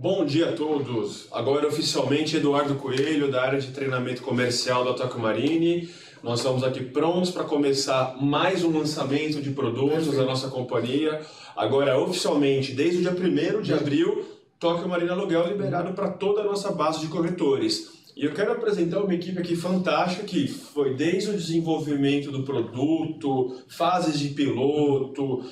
Bom dia a todos! Agora oficialmente Eduardo Coelho, da área de treinamento comercial da Tokio Marine. Nós estamos aqui prontos para começar mais um lançamento de produtos da nossa companhia. Agora oficialmente, desde o dia 1º de abril, Tokio Marine Aluguel liberado para toda a nossa base de corretores. E eu quero apresentar uma equipe aqui fantástica que foi desde o desenvolvimento do produto, fases de piloto,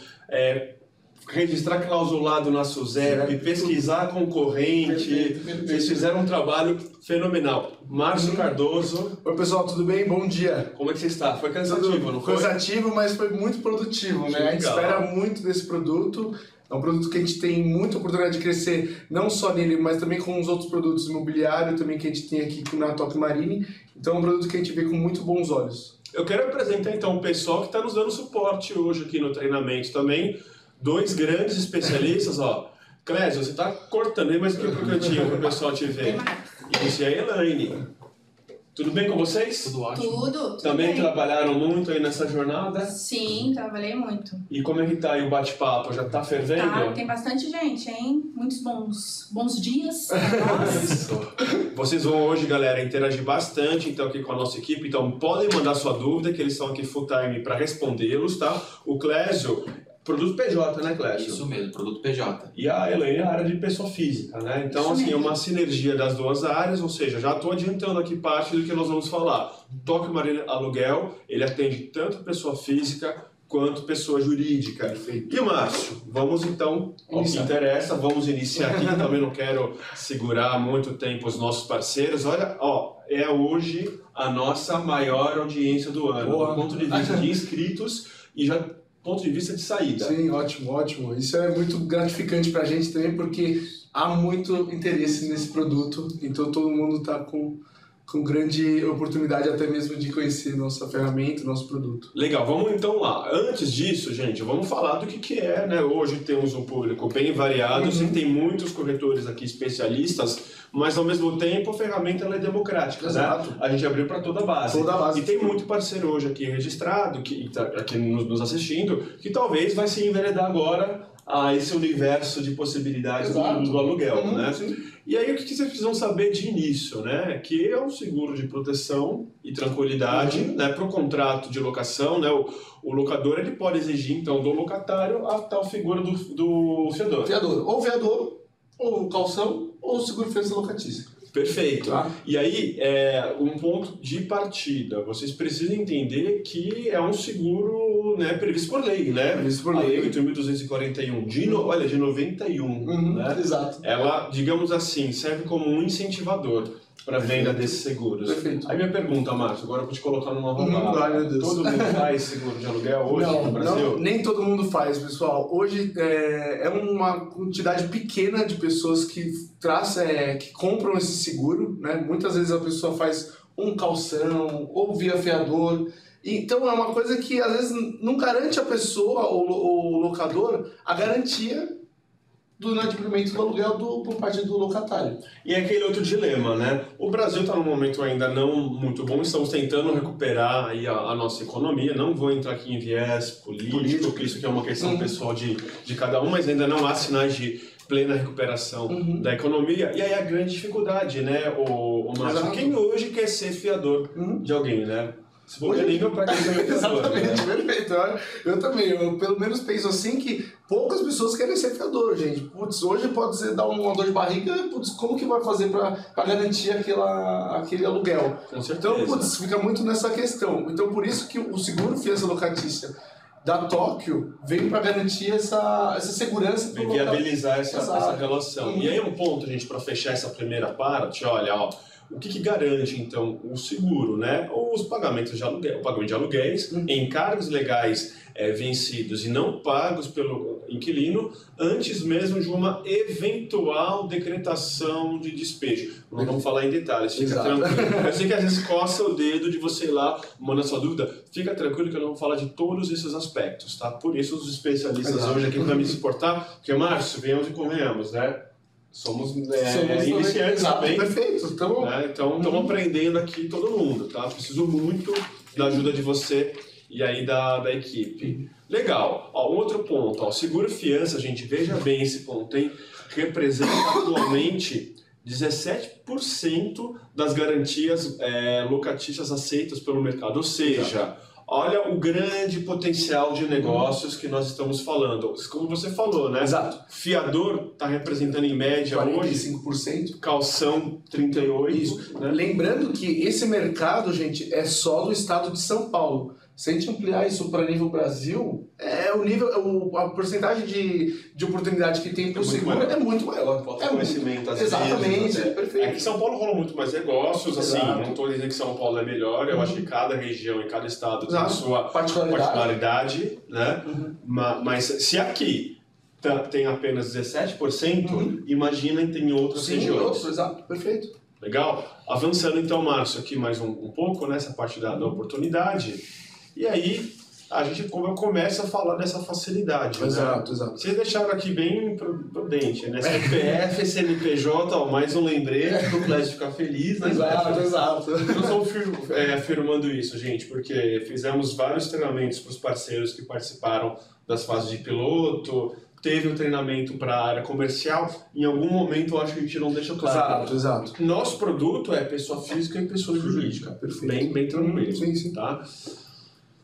registrar clausulado na SUSEP, pesquisar concorrente. Eles fizeram um trabalho fenomenal. Márcio Cardoso. Oi pessoal, tudo bem? Bom dia. Como é que você está? Foi cansativo, não foi? Cansativo, mas foi muito produtivo, né? A gente espera muito desse produto. É um produto que a gente tem muita oportunidade de crescer, não só nele, mas também com os outros produtos imobiliários também que a gente tem aqui na Tokio Marine. Então é um produto que a gente vê com muito bons olhos. Eu quero apresentar então o pessoal que está nos dando suporte hoje aqui no treinamento também. Dois grandes especialistas, ó. Clésio, você está cortando aí mais aqui pro cantinho para o pessoal te ver. Isso é a Elaine. Tudo bem com vocês? Tudo ótimo. Tudo Também bem. Trabalharam muito aí nessa jornada? Sim, trabalhei muito. E como é que tá aí o bate-papo? Já tá fervendo? Tá, tem bastante gente, hein? Muitos bons dias pra nós. Isso. Vocês vão hoje, galera, interagir bastante então aqui com a nossa equipe. Então podem mandar sua dúvida, que eles estão aqui full time para respondê-los, tá? O Clésio, produto PJ, né, Clésio? Isso mesmo, produto PJ. E a Elaine é a área de pessoa física, né? Então, Isso assim, é mesmo. uma sinergia das duas áreas, ou seja, já estou adiantando aqui parte do que nós vamos falar. Tokio Marine Aluguel, ele atende tanto pessoa física quanto pessoa jurídica. Perfeito. E Márcio, vamos então, ao que interessa, vamos iniciar aqui, que também não quero segurar muito tempo os nossos parceiros. Olha, ó, é hoje a nossa maior audiência do ano, Boa. do ponto de vista de inscritos e já ponto de vista de saída. Sim, ótimo, ótimo. Isso é muito gratificante pra gente também, porque há muito interesse nesse produto, então todo mundo está com grande oportunidade até mesmo de conhecer nossa ferramenta, nosso produto. Legal, vamos então lá. Antes disso, gente, vamos falar do que é, né? Hoje temos um público bem variado, eu sei que tem muitos corretores aqui especialistas, mas ao mesmo tempo a ferramenta ela é democrática, Exato. né? A gente abriu para toda a base. Toda a base. E tem muito parceiro hoje aqui registrado, que está aqui nos assistindo, que talvez vai se enveredar agora a esse universo de possibilidades do aluguel, né? Sim. E aí o que vocês precisam saber de início, né? Que é um seguro de proteção e tranquilidade, né? Para o contrato de locação, né? O locador ele pode exigir então do locatário a tal figura do fiador. Fiador, ou calção, ou seguro-fiança locatícia. Perfeito. Tá. E aí, um ponto de partida. Vocês precisam entender que é um seguro, né, previsto por lei, né? Previsto por A lei. lei 8.241, de 91, né? Exato. Ela, digamos assim, serve como um incentivador para a venda desses seguros. Perfeito. Aí minha pergunta, Márcio, agora eu vou te colocar numa roubada. Ai, meu Deus. Todo mundo faz seguro de aluguel hoje no Brasil? Não, nem todo mundo faz, pessoal. Hoje é uma quantidade pequena de pessoas que compram esse seguro, né? Muitas vezes a pessoa faz um calção ou via fiador. Então é uma coisa que às vezes não garante a pessoa, o locador, a garantia do inadimplemento do aluguel por parte do locatário. E é aquele outro dilema, né? O Brasil está num momento ainda não muito bom, estamos tentando recuperar aí a nossa economia, não vou entrar aqui em viés político, porque isso aqui é uma questão pessoal de cada um, mas ainda não há sinais de plena recuperação da economia. E aí a grande dificuldade, né, o Márcio? Exato. Quem hoje quer ser fiador de alguém, né? Se for língua para quem é fiador, Exatamente, né? perfeito. Eu também, eu pelo menos penso assim que poucas pessoas querem ser fiador, gente. Putz, hoje pode ser dar uma dor de barriga, putz, como que vai fazer para garantir aquele aluguel? Com certeza. Então, putz, fica muito nessa questão. Então, por isso que o seguro fiança locatícia da Tóquio vem para garantir essa segurança. Vem viabilizar essa relação. Uhum. E aí um ponto, gente, para fechar essa primeira parte, olha, ó, o que garante, então, o seguro, né? Os pagamentos de aluguel, o pagamento de aluguéis, encargos legais vencidos e não pagos pelo inquilino antes mesmo de uma eventual decretação de despejo. Não vamos falar em detalhes, fica Exato. tranquilo. Eu sei que às vezes coça o dedo de você ir lá, manda sua dúvida, fica tranquilo que eu não vou falar de todos esses aspectos, tá? Por isso os especialistas Exato. hoje aqui para me suportar, porque, Márcio, venhamos e convenhamos, né? Somos iniciantes também. Perfeito. Então, Né? Então, estamos aprendendo aqui todo mundo, tá? Preciso muito da ajuda de você e aí da equipe. Legal. Ó, um outro ponto, ó, seguro fiança, gente, veja bem esse ponto, hein? representa atualmente 17% das garantias locatícias aceitas pelo mercado. Ou seja, olha o grande potencial de negócios que nós estamos falando. Como você falou, né? Exato. Fiador está representando em média 45%. hoje, calção 38%. Isso. Né? Lembrando que esse mercado, gente, é só do estado de São Paulo. Se a gente ampliar isso para nível Brasil, a porcentagem de oportunidade que tem para o seguro é muito maior. Falta conhecimento, às exatamente, vezes. Perfeito. Aqui em São Paulo rola muito mais negócios, assim, não estou dizendo que São Paulo é melhor, eu acho que cada região e cada estado tem a sua particularidade, né? Mas se aqui tem apenas 17%, imagina tem outras regiões. Exato, perfeito. Legal? Avançando então, Márcio, aqui mais um pouco nessa parte da oportunidade. E aí, a gente começa a falar dessa facilidade. Exato, né? exato. Vocês deixaram aqui bem prudente, né? CPF, CNPJ, mais um lembrete pro Clécio ficar feliz, né? Exato. Nós estamos afirmando isso, gente, porque fizemos vários treinamentos para os parceiros que participaram das fases de piloto, teve um treinamento para a área comercial, em algum momento eu acho que a gente não deixa claro. Exato. Nosso produto é pessoa física e pessoa jurídica. Perfeito. Bem tranquilo. Sim. Tá?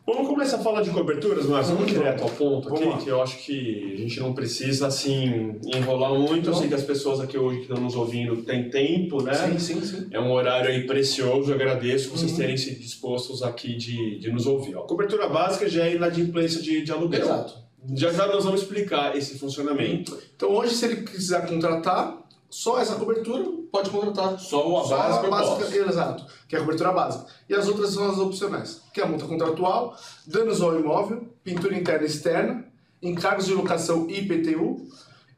Vamos começar a falar de coberturas, mas vamos direto ao ponto aqui, Vamos lá. que eu acho que a gente não precisa, assim, enrolar muito. Eu sei que as pessoas aqui hoje que estão nos ouvindo têm tempo, né? Sim. É um horário aí precioso, eu agradeço vocês terem se dispostos aqui de nos ouvir. A cobertura básica já é inadimplência de aluguel. Exato. Já nós vamos explicar esse funcionamento. Então hoje, se ele quiser contratar só essa cobertura, pode contratar Só a básica. Exato, que é a cobertura básica. E as outras são as opcionais, que é a multa contratual, danos ao imóvel, pintura interna e externa, encargos de locação IPTU,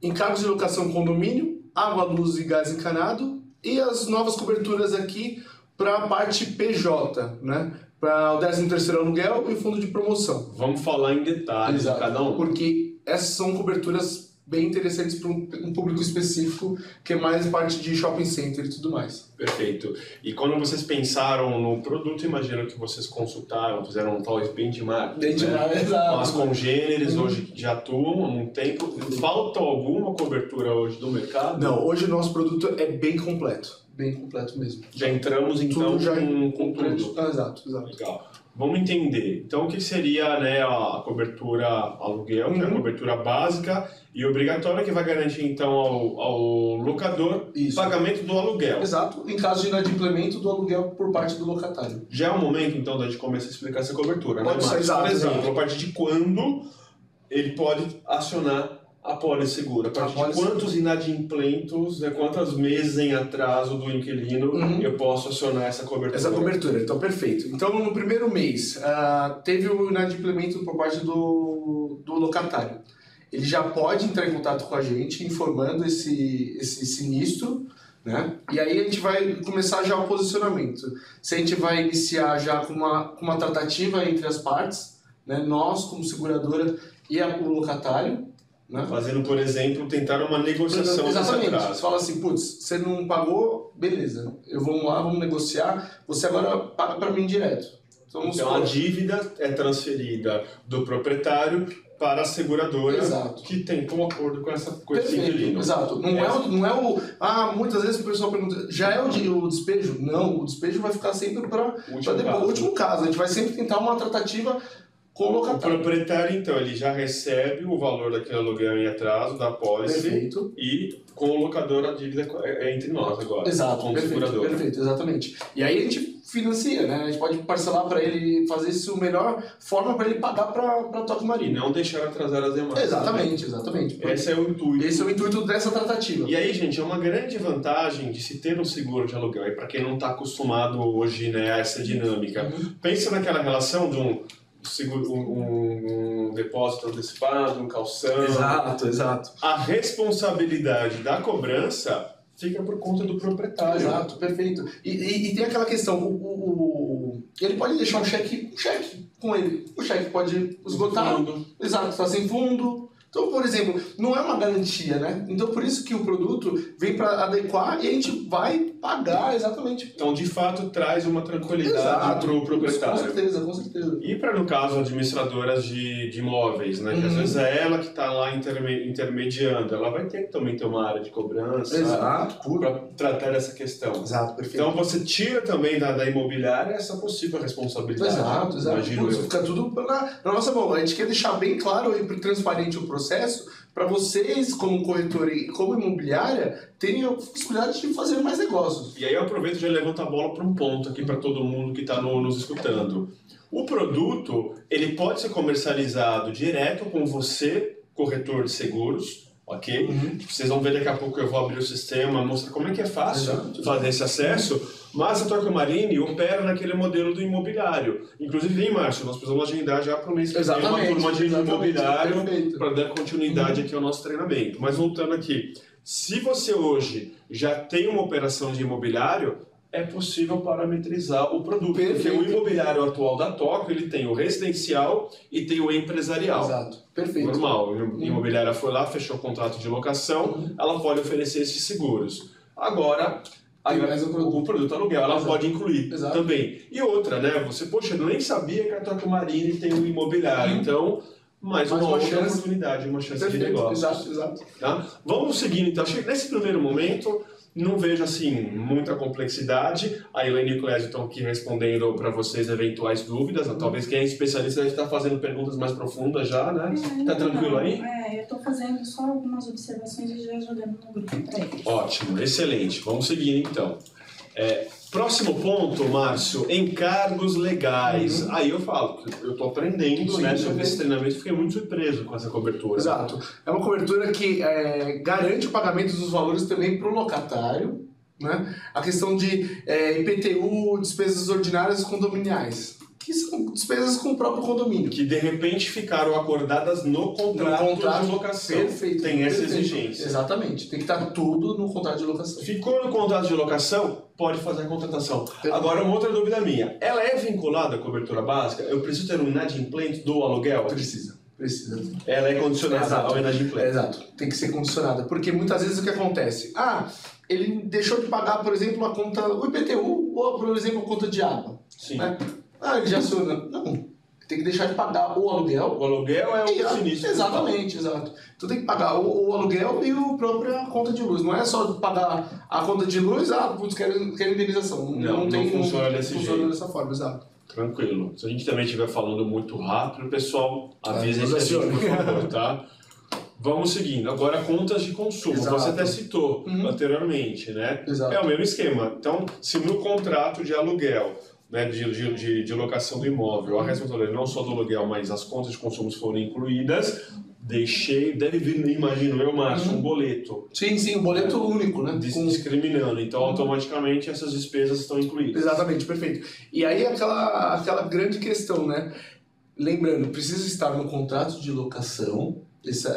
encargos de locação condomínio, água, luz e gás encanado, e as novas coberturas aqui para a parte PJ, né? Para o 13º aluguel e o fundo de promoção. Vamos falar em detalhes de cada um. Porque essas são coberturas bem interessantes para um público específico, que é mais parte de shopping center e tudo mais. Perfeito. E quando vocês pensaram no produto, imagino que vocês consultaram, fizeram um tal benchmark. Exato. Com as congêneres hoje já atuam há um tempo. Falta alguma cobertura hoje do mercado? Não, hoje o nosso produto é bem completo. Bem completo mesmo. Já entramos então com tudo. Exato. Legal. Vamos entender. Então, o que seria, né, a cobertura aluguel, que é a cobertura básica e obrigatória, que vai garantir então ao locador o pagamento do aluguel. Exato, em caso de inadimplemento do aluguel por parte do locatário. Já é o momento então da gente começar a explicar essa cobertura, Pode né, ser, exato, por exemplo, exato. a partir de quando ele pode acionar a pólice segura? A partir de quantos inadimplentos, né, quantos meses em atraso do inquilino eu posso acionar essa cobertura? Essa cobertura, então perfeito. Então no primeiro mês teve o inadimplemento por parte do locatário. Ele já pode entrar em contato com a gente informando esse sinistro, né? E aí a gente vai começar já o posicionamento. Se a gente vai iniciar já com uma tratativa entre as partes, né? Nós como seguradora e o locatário, né? Fazendo, por exemplo, tentar uma negociação. Exatamente. Você fala assim, putz, você não pagou, beleza. Vamos lá, vamos negociar. Você agora paga para mim direto. Então a dívida é transferida do proprietário para a seguradora, que tem um acordo com esse inquilino. Exato. Muitas vezes o pessoal pergunta, já é o despejo? Não, o despejo vai ficar sempre para o último caso. A gente vai sempre tentar uma tratativa com o locatário. O proprietário, então, ele já recebe o valor daquele aluguel em atraso, da pólice. Perfeito. E com o locador a dívida é entre nós agora. Exato, como seguradora. Perfeito, exatamente. E aí a gente financia, né? A gente pode parcelar para ele, fazer isso a melhor forma para ele pagar para a Toque Marine. E não deixar atrasar as demais. Exatamente. Esse é o intuito. Esse é o intuito dessa tratativa. E aí, gente, é uma grande vantagem de se ter um seguro de aluguel. E para quem não está acostumado hoje, né, a essa dinâmica. Pensa naquela relação de um depósito antecipado, um calção. Exato. A responsabilidade da cobrança fica por conta do proprietário. Exato, perfeito. E tem aquela questão, ele pode deixar um cheque com ele. O cheque pode esgotar. Fundo. Exato, está sem fundo. Então, por exemplo, não é uma garantia, né? Então, por isso que o produto vem para adequar e a gente vai pagar exatamente. Então, de fato, traz uma tranquilidade para o proprietário. Com certeza, com certeza. E para, no caso, administradoras de imóveis, né? Que às vezes é ela que está lá intermediando. Ela vai ter que também ter uma área de cobrança para tratar dessa questão. Exato, perfeito. Então, você tira também da imobiliária essa possível responsabilidade. Exato. Fica tudo na nossa mão. A gente quer deixar bem claro e transparente o processo para vocês, como corretor e como imobiliária, terem a possibilidade de fazer mais negócios. E aí eu aproveito e já levanto a bola para um ponto aqui para todo mundo que está nos escutando. O produto, ele pode ser comercializado direto com você, corretor de seguros, ok? Vocês vão ver daqui a pouco, eu vou abrir o sistema, mostrar como é que é fácil fazer esse acesso. Mas a Tokio Marine opera naquele modelo do imobiliário. Inclusive, hein, Márcio, nós precisamos agendar já para o mês que vem uma turma de imobiliário para dar continuidade aqui ao nosso treinamento. Mas voltando aqui, se você hoje já tem uma operação de imobiliário, é possível parametrizar o produto. Porque o imobiliário atual da Tokio, ele tem o residencial e tem o empresarial. Exato, perfeito. Normal, a imobiliária foi lá, fechou o contrato de locação, ela pode oferecer esses seguros. Agora, o produto aluguel, ela pode incluir também. E outra, né? Você, poxa, eu nem sabia que a Tokio Marine tem um imobiliário, então, mais uma outra oportunidade, uma chance de negócio. Exato. Tá? Vamos seguindo, então. Acho que nesse primeiro momento, não vejo, assim, muita complexidade. A Elaine e o Clésio estão aqui respondendo para vocês eventuais dúvidas. Talvez quem é especialista deve estar fazendo perguntas mais profundas já, né? Tá tranquilo aí? Eu estou fazendo só algumas observações e já jogando no grupo para eles. Ótimo, excelente. Vamos seguir, então. Próximo ponto, Márcio, encargos legais. Aí eu falo, eu estou aprendendo, né, sobre esse treinamento, fiquei muito surpreso com essa cobertura. Exato. É uma cobertura que garante o pagamento dos valores também para o locatário, né? A questão de IPTU, despesas ordinárias condominiais, que são despesas com o próprio condomínio. Que de repente ficaram acordadas no contrato de locação. Perfeito. Tem essa exigência. Exatamente. Tem que estar tudo no contrato de locação. Ficou no contrato de locação, pode fazer a contratação. Perfeito. Agora, uma outra dúvida minha. Ela é vinculada à cobertura básica? Eu preciso ter um inadimplente do aluguel? Precisa. Ela é condicionada ao inadimplente. Exato. Tem que ser condicionada. Porque muitas vezes o que acontece? Ele deixou de pagar, por exemplo, a conta, o IPTU, ou, por exemplo, a conta de água. Sim. Né? Ele já aciona. Não, tem que deixar de pagar o aluguel. O aluguel é o sinistro. Exatamente, exato. Então tem que pagar o aluguel e a própria conta de luz. Não é só pagar a conta de luz, quero indenização. Não funciona desse jeito. Dessa forma, exato. Tranquilo. Se a gente também estiver falando muito rápido, pessoal, avisa a gente, por favor, tá? Vamos seguindo. Agora, contas de consumo. Exato. Você até citou anteriormente, né? Exato. É o mesmo esquema. Então, se no contrato de aluguel, né, de locação do imóvel, a responsabilidade não só do aluguel, mas as contas de consumo foram incluídas, deve vir, imagino eu, Márcio, um boleto. Sim, um boleto único, né? Discriminando. Então, automaticamente, essas despesas estão incluídas. Exatamente, perfeito. E aí, aquela grande questão, né? Lembrando, precisa estar no contrato de locação,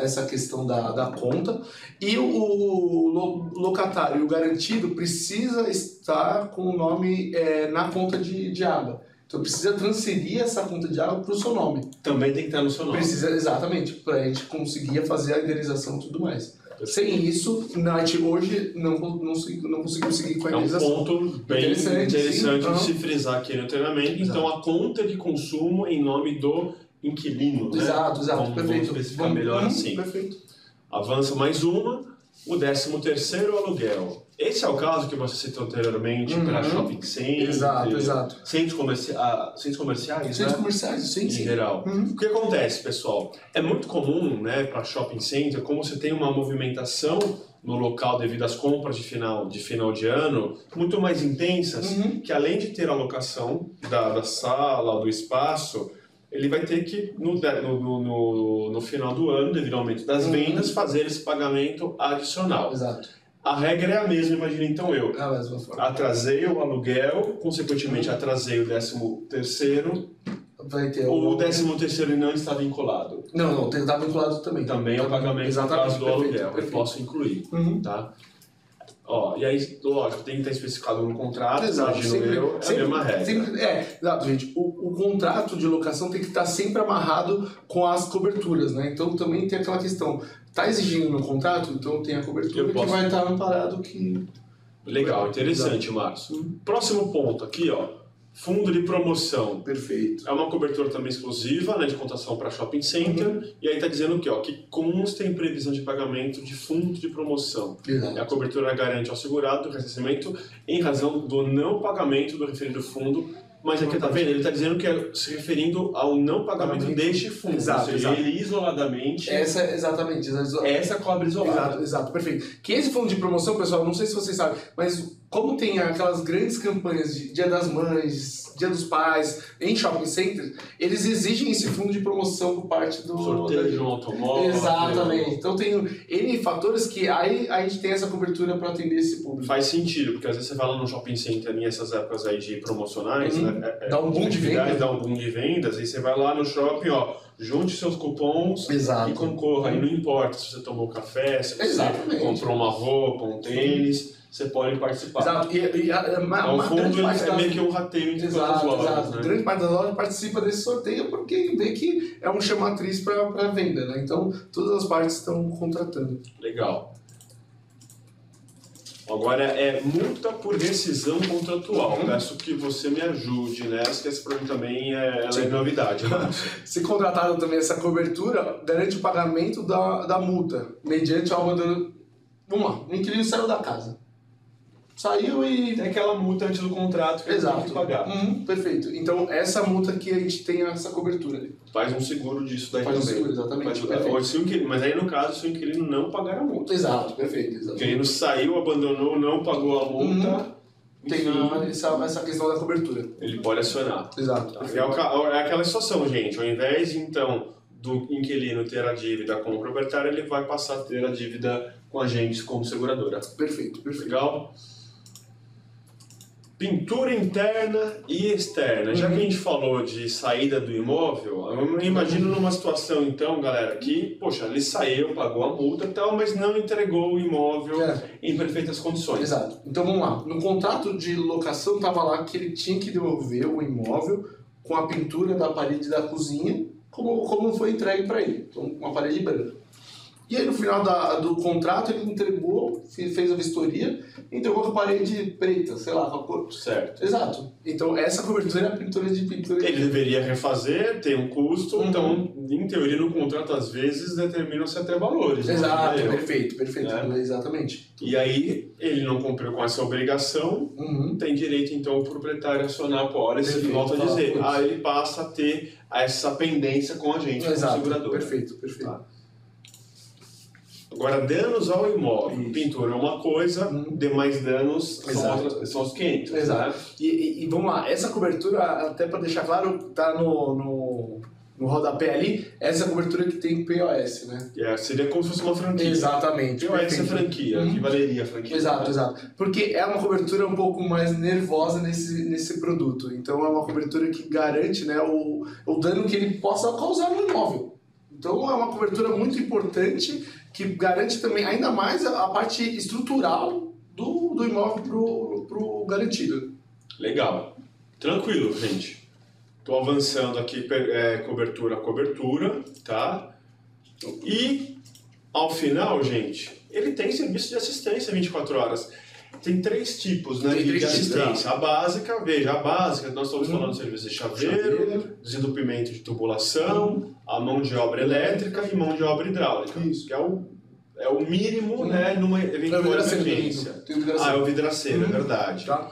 essa questão da conta, e o locatário, o garantido, precisa estar com o nome na conta de água. Então precisa transferir essa conta de água para o seu nome. Também tem que estar no seu nome. Precisa, exatamente, para a gente conseguir fazer a indenização e tudo mais. Sem isso, a gente hoje não conseguimos seguir com a indenização. É um ponto bem interessante de se frisar aqui no treinamento. Então, a conta de consumo em nome do inquilino, né? Exato, perfeito. Vamos especificar melhor assim. Perfeito. Avança mais uma, o 13º aluguel. Esse é o caso que você citou anteriormente para shopping center. Exato. Centros comerciais, Centros comerciais, sim. Em geral. O que acontece, pessoal? É muito comum, né, para shopping center, como você tem uma movimentação no local devido às compras de final de ano muito mais intensas, que além de ter a locação da sala ou do espaço, ele vai ter que, no final do ano, devido ao aumento das vendas, fazer esse pagamento adicional. Exato. A regra é a mesma, imagina então eu. É a mesma forma. Atrasei o aluguel, consequentemente atrasei o 13º, vai ter ou o 13º não está vinculado? Não, está vinculado também. Também é o pagamento no caso do aluguel, eu posso incluir. Tá? Ó, e aí, lógico, tem que estar especificado no contrato, Exato, imagino sempre, eu, é sempre, a mesma regra. sempre, exato, gente. O contrato de locação tem que estar sempre amarrado com as coberturas, né? Então também tem aquela questão, tá exigindo no contrato, então tem a cobertura que vai estar amparado que... Legal, interessante, Márcio. Próximo ponto aqui, ó, fundo de promoção. Perfeito. É uma cobertura também exclusiva, né, de contação para shopping center, e aí está dizendo o quê? Ó, que consta em previsão de pagamento de fundo de promoção. Exato. E a cobertura garante ao segurado o ressarcimento em razão do não pagamento do referido fundo, mas aqui tá vendo, ele está dizendo que é se referindo ao não pagamento deste fundo, Exato, ou seja, exato. ele isoladamente, Exatamente. essa cobra isolada. Exato, perfeito. Que esse fundo de promoção, pessoal, não sei se vocês sabem, mas como tem aquelas grandes campanhas de Dia das Mães, Dia dos Pais, em shopping center, eles exigem esse fundo de promoção por parte do... Sorteio de um automóvel. Exatamente. Então tem N fatores que aí a gente tem essa cobertura para atender esse público. Faz sentido, porque às vezes você vai lá no shopping center nessas épocas aí de promocionais, né? Dá um boom de vendas. Dá um boom de vendas, aí você vai lá no shopping, ó, junte seus cupons Exato. e concorra. Aí não importa se você tomou café, se você Exatamente. comprou uma roupa, um tênis, você pode participar. Exato. Então, o fundo é meio que um rateio entre todas as lojas. Exato. Né? Grande parte das lojas participa desse sorteio porque vê que é um chamatriz para venda, né? Então todas as partes estão contratando. Legal. Agora é multa por rescisão contratual. Peço que você me ajude nessa, que esse problema também ela é novidade. Né? Se contratado também essa cobertura, garante o pagamento da multa, mediante o abandono. Vamos lá, o inquilino saiu da casa. Saiu e... Tem aquela multa antes do contrato que ele tem que pagar. Perfeito. Então, essa multa que a gente tem essa cobertura. Faz um seguro disso daí Faz um também. seguro, exatamente. Mas aí, no caso, se o inquilino não pagar a multa. Exato, perfeito. O inquilino saiu, abandonou, não pagou a multa, tem essa questão da cobertura. ele pode acionar. Exato. Tá? É aquela situação, gente. Ao invés, então, do inquilino ter a dívida com o proprietário, ele vai passar a ter a dívida com a gente como seguradora. Perfeito. Legal? Pintura interna e externa. Já que a gente falou de saída do imóvel, eu imagino numa situação, então, galera, que, poxa, ele saiu, pagou a multa e tal, mas não entregou o imóvel em perfeitas condições. Exato. Então, vamos lá. No contrato de locação estava lá que ele tinha que devolver o imóvel com a pintura da parede da cozinha, como foi entregue para ele. Então, uma parede branca. E aí, no final do contrato, ele entregou, fez a vistoria, entregou com a parede preta, sei lá, com a cor. Certo. Exato. Então, essa cobertura é a pintura de pintura. Ele deveria refazer, tem um custo, então, em teoria, no contrato, às vezes, determinam-se até valores. Exato, né? perfeito. Exatamente. E aí, ele não cumpriu com essa obrigação, tem direito, então, o proprietário acionar a pólice e volta a dizer, ele passa a ter essa pendência com a gente, como segurador. Perfeito. Tá. Agora, danos ao imóvel. Isso. Pintura é uma coisa, demais danos são os 500. Exato. Né? E vamos lá, essa cobertura, até para deixar claro, tá no rodapé ali, essa cobertura que tem POS, né? Seria como se fosse uma franquia. Exatamente. POS é franquia, que valeria a franquia. Exato. Porque é uma cobertura um pouco mais nervosa nesse produto. Então é uma cobertura que garante, né, o dano que ele possa causar no imóvel. Então é uma cobertura muito importante que garante também ainda mais a parte estrutural do imóvel pro garantido. Legal. Tranquilo, gente. Estou avançando aqui cobertura a cobertura, tá? E ao final, gente, ele tem serviço de assistência 24 horas. Tem 3 tipos, né, de assistência. A básica, nós estamos falando de serviço de chaveiro, desentupimento de tubulação, a mão de obra elétrica e mão de obra hidráulica. Isso. Que é o mínimo, né, numa eventual emergência. É o vidraceiro, é verdade. Tá.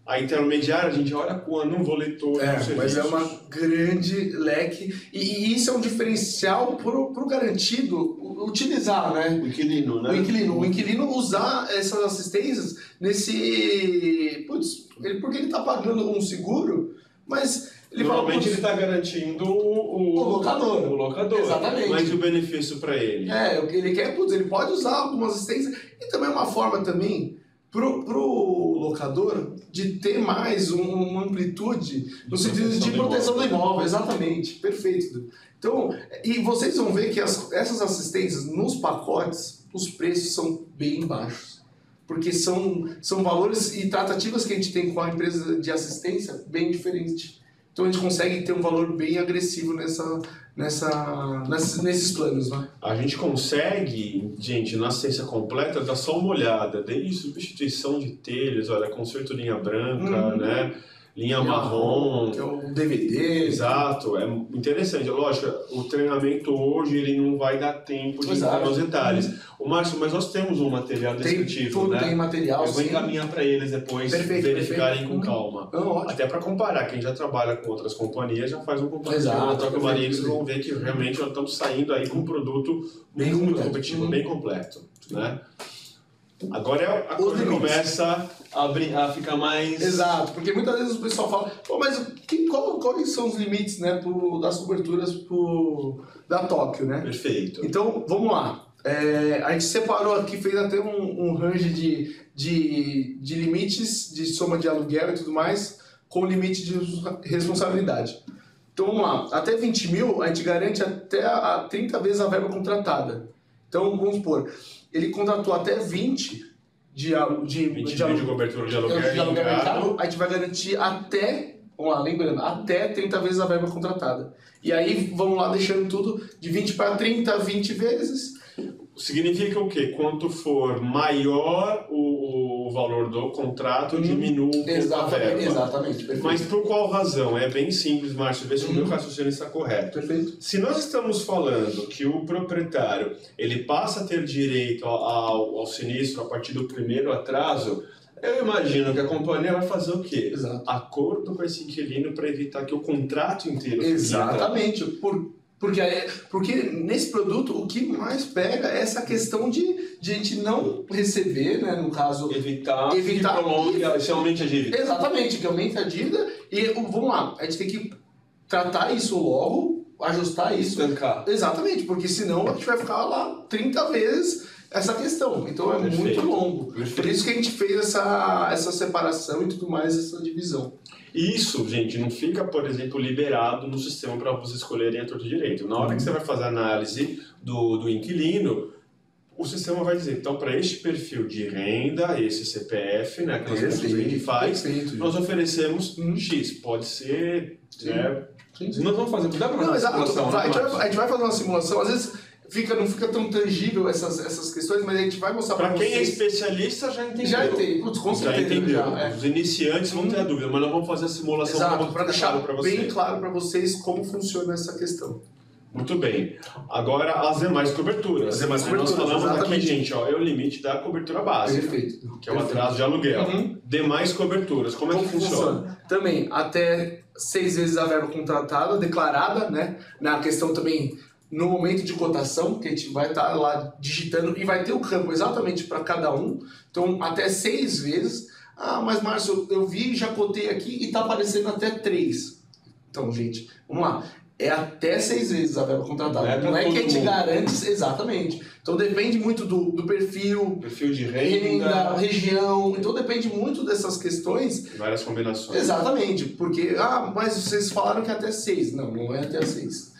A intermediária, a gente olha quando, não vou ler todo o serviço. Mas é uma grande leque. E isso é um diferencial pro garantido utilizar, né? O inquilino, né? O inquilino usar essas assistências nesse... porque ele está pagando um seguro, mas... Normalmente ele está garantindo o locador. Exatamente. Mas e o benefício para ele? O que ele quer, ele pode usar algumas assistências. E também é uma forma também pro locador de ter mais uma amplitude no sentido de proteção do imóvel. Exatamente, perfeito. Então, e vocês vão ver que essas assistências nos pacotes, os preços são bem baixos. porque são valores e tratativas que a gente tem com a empresa de assistência bem diferentes. Então a gente consegue ter um valor bem agressivo nesses planos, né? A gente consegue, gente, na assistência completa, dar só uma olhada, desde substituição de telhas, olha, conserto linha branca, né? Linha marrom. Que é o DVD. Exato, é interessante. Lógico, o treinamento hoje ele não vai dar tempo de entrar nos detalhes. O Márcio, mas nós temos um material descritivo, né? Tem material, eu vou encaminhar para eles depois verificarem com calma. Até para comparar, quem já trabalha com outras companhias já faz um comparativo. Na Toca Marinha eles vão ver que realmente nós estamos saindo aí com um produto muito competitivo, bem completo, né? Agora é a coisa começa a ficar mais... Exato, porque muitas vezes o pessoal fala, pô, mas quais são os limites, né, das coberturas da Tóquio, né? Perfeito. Então, vamos lá. A gente separou aqui, fez até um range de limites de soma de aluguel e tudo mais, com limite de responsabilidade. Então, vamos lá. Até 20 mil, a gente garante até 30 vezes a verba contratada. Então, vamos supor, ele contratou até 20 de cobertura de aluguel mercado, a gente vai garantir até, vamos lá, lembrando, até 30 vezes a verba contratada. E aí, vamos lá, deixando tudo de 20 para 30, 20 vezes. Significa o quê? Quanto for maior o valor do contrato, diminui a verba. Exatamente, perfeito. Mas por qual razão? É bem simples, Márcio, ver se o meu raciocínio está correto. Perfeito. Se nós estamos falando que o proprietário ele passa a ter direito ao sinistro a partir do primeiro atraso, eu imagino que a companhia vai fazer o quê? Exato. Acordo com esse inquilino para evitar que o contrato inteiro... Exatamente. Porque nesse produto o que mais pega é essa questão de a gente não receber, né, no caso... Evitar que prolongue, se aumente a dívida. Exatamente, que aumente a dívida e vamos lá, a gente tem que tratar isso logo, ajustar isso. Estancar. Exatamente, porque senão a gente vai ficar lá 30 vezes essa questão. Então é muito longo. Por isso que a gente fez essa separação e tudo mais, essa divisão. Isso, gente, não fica, por exemplo, liberado no sistema para vocês escolherem a torta direito. Na hora que você vai fazer a análise do inquilino, o sistema vai dizer, então, para este perfil de renda, esse CPF, né, que a gente faz, nós oferecemos X. Pode ser... Nós vamos fazer... Dá para fazer uma simulação? A gente vai fazer uma simulação, às vezes... não fica tão tangível essas questões, mas a gente vai mostrar para vocês. Para quem é especialista já entendeu. Já entende, com certeza. Já entendeu. Os iniciantes vão ter a dúvida, mas nós vamos fazer a simulação para deixar bem claro para vocês como funciona essa questão. Muito bem. Agora, as demais coberturas. Nós falamos aqui, gente, é o limite da cobertura básica. Perfeito. Que é o atraso de aluguel. Demais coberturas, como é que funciona? Também, até 6 vezes a verba contratada, declarada, né? Na questão também... No momento de cotação, que a gente vai estar lá digitando e vai ter o campo exatamente para cada um. Então, até 6 vezes. Ah, mas Márcio, eu vi, já cotei aqui e está aparecendo até 3. Então, gente, vamos lá. É até 6 vezes a verba contratada. Não é que a gente garante exatamente. Então, depende muito do perfil. Perfil de renda. Região. Então, depende muito dessas questões. Várias combinações. Exatamente. Porque, mas vocês falaram que é até 6. Não, não é até 6.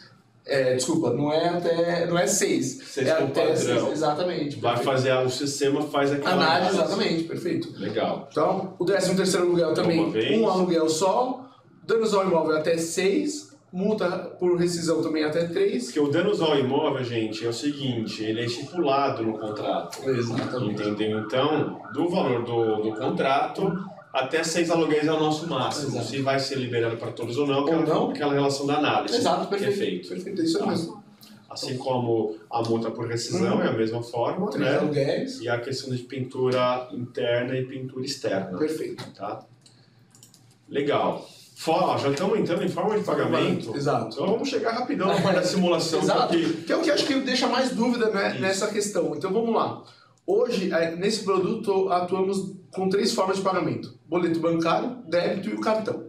Desculpa, não é 6. 6 é até 6, exatamente. Vai fazer, o sistema faz aquela análise. Exatamente, perfeito. Legal. Então, o 13º aluguel também, um aluguel só, danos ao imóvel até 6, multa por rescisão também até 3. Porque o danos ao imóvel, gente, é o seguinte, ele é estipulado no contrato. Exatamente. Entendeu? Então, do valor do contrato... Até 6 aluguéis é o nosso máximo. Exato. Se vai ser liberado para todos ou não, aquela relação da análise. Exato, perfeito. Que é feito. Perfeito, é isso mesmo. Assim como a multa por rescisão é a mesma forma, 3 né? aluguéis. E a questão de pintura interna e pintura externa. Perfeito. Tá? Legal. Já estamos entrando em forma de pagamento. Exato. Então vamos chegar rapidão na parte da simulação. Exato. Que é o que eu acho que deixa mais dúvida, né, nessa questão. Então vamos lá. Hoje, nesse produto, atuamos com 3 formas de pagamento. Boleto bancário, débito e o cartão.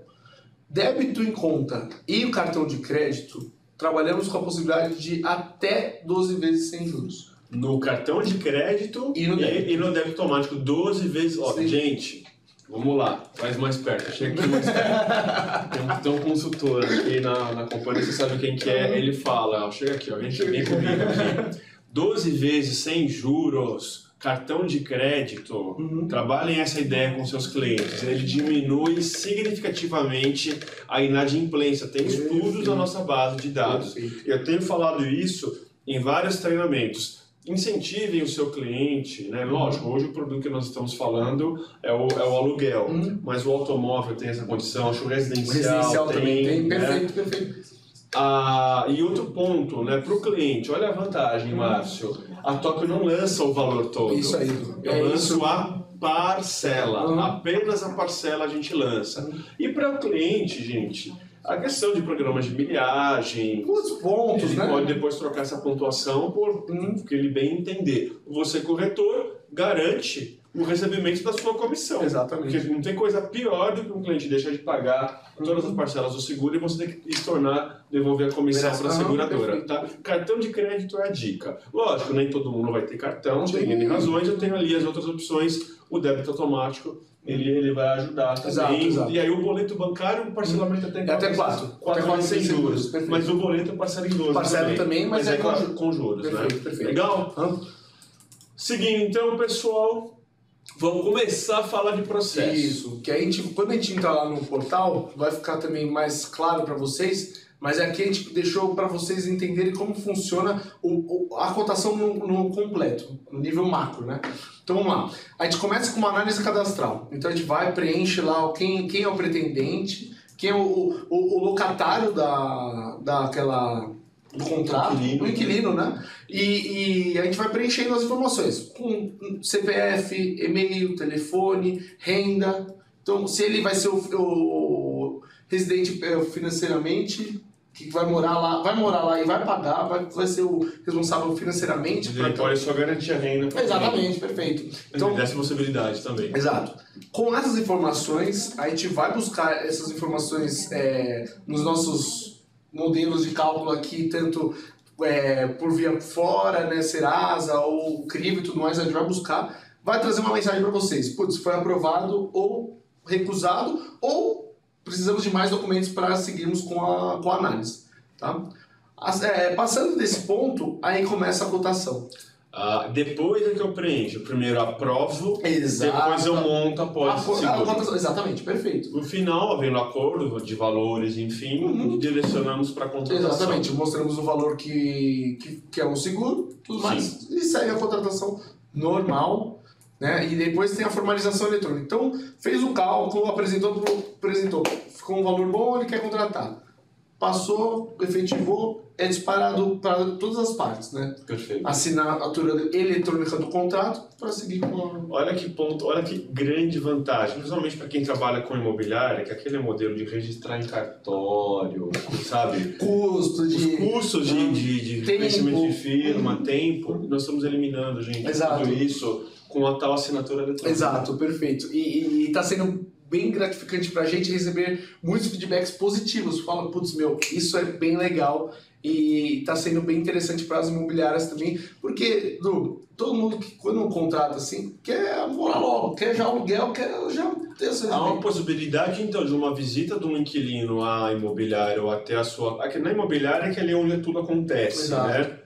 Débito em conta e o cartão de crédito, trabalhamos com a possibilidade de até 12 vezes sem juros. No cartão de crédito e no débito automático, 12 vezes. Ó, gente, vamos lá, faz mais perto. Chega aqui mais perto. Tem um consultor aqui na companhia, você sabe quem que é, ele fala, chega aqui, ó, vem comigo aqui. 12 vezes sem juros. cartão de crédito, trabalhem essa ideia com seus clientes. Ele diminui significativamente a inadimplência. Tem estudos na nossa base de dados. Eu tenho falado isso em vários treinamentos. Incentivem o seu cliente, né? Lógico, hoje o produto que nós estamos falando é o aluguel, mas o automóvel tem essa condição, acho que o residencial também tem. Né? Perfeito. E outro ponto, né, para o cliente, olha a vantagem, Márcio, a Tóquio não lança o valor todo. Isso aí. Eu lanço a parcela, apenas a parcela a gente lança. E para o cliente, gente, a questão de programas de milhagem, os pontos, ele né? pode depois trocar essa pontuação por que ele bem entender. Você, corretor, garante o recebimento da sua comissão. Exatamente. Porque não tem coisa pior do que um cliente deixar de pagar todas as parcelas do seguro e você ter que devolver a comissão para a seguradora. Tá? Cartão de crédito é a dica. Lógico, nem todo mundo vai ter cartão, tem N razões, eu tenho ali as outras opções, o débito automático, ele vai ajudar também. Exato. E aí o boleto bancário, o parcelamento até 4 vezes sem juros. Mas o boleto parcela em 12 Parcela também, mas é com juros. Perfeito, né? perfeito. Legal? Seguindo então, pessoal, vamos começar a falar de processo. Isso, que quando a gente entrar lá no portal, vai ficar também mais claro para vocês, mas aqui a gente deixou para vocês entenderem como funciona a cotação no completo, no nível macro, né? Então vamos lá, a gente começa com uma análise cadastral, então a gente preenche lá quem é o pretendente, quem é o locatário do contrato, o inquilino, né? E a gente vai preenchendo as informações com CPF, e-mail, telefone, renda. Então, se ele vai ser o residente financeiramente, que vai morar lá e vai pagar, vai ser o responsável financeiramente. Ele pode só garantir a renda. Exatamente, perfeito. Então, dessa possibilidade também. Exato. Com essas informações, a gente vai buscar essas informações nos nossos modelos de cálculo aqui, tanto por via fora, né, Serasa ou Crivo e tudo mais, a gente vai buscar, vai trazer uma mensagem para vocês. Putz, foi aprovado ou recusado, ou precisamos de mais documentos para seguirmos com a análise. Tá? Passando desse ponto, aí começa a cotação. Depois é que eu preencho, primeiro aprovo, Exato. Depois eu monto a pólice de seguro. Exatamente, perfeito. No final, havendo acordo de valores, enfim, direcionamos para a contratação. Exatamente, mostramos o valor que é o seguro, tudo mais, e segue a contratação normal, né? E depois tem a formalização eletrônica. Então, fez o cálculo, apresentou, ficou um valor bom, ele quer contratar. Passou, efetivou, é disparado para todas as partes, né? Perfeito. Assinatura eletrônica do contrato para seguir com a... Olha que ponto, olha que grande vantagem, principalmente para quem trabalha com imobiliária, que aquele modelo de registrar em cartório, sabe? Os custos de reconhecimento de firma, tempo, nós estamos eliminando, gente. Exato. Tudo isso com a tal assinatura eletrônica. Exato, perfeito. E está sendo bem gratificante para a gente receber muitos feedbacks positivos. Fala, putz, isso é bem legal e está sendo bem interessante para as imobiliárias também, porque, todo mundo que quando contrata assim, quer morar logo, quer já aluguel, quer já ter essa... Há uma possibilidade, então, de uma visita de um inquilino à imobiliária ou até a sua... Aqui na imobiliária é que ali é onde tudo acontece, Exato. Né?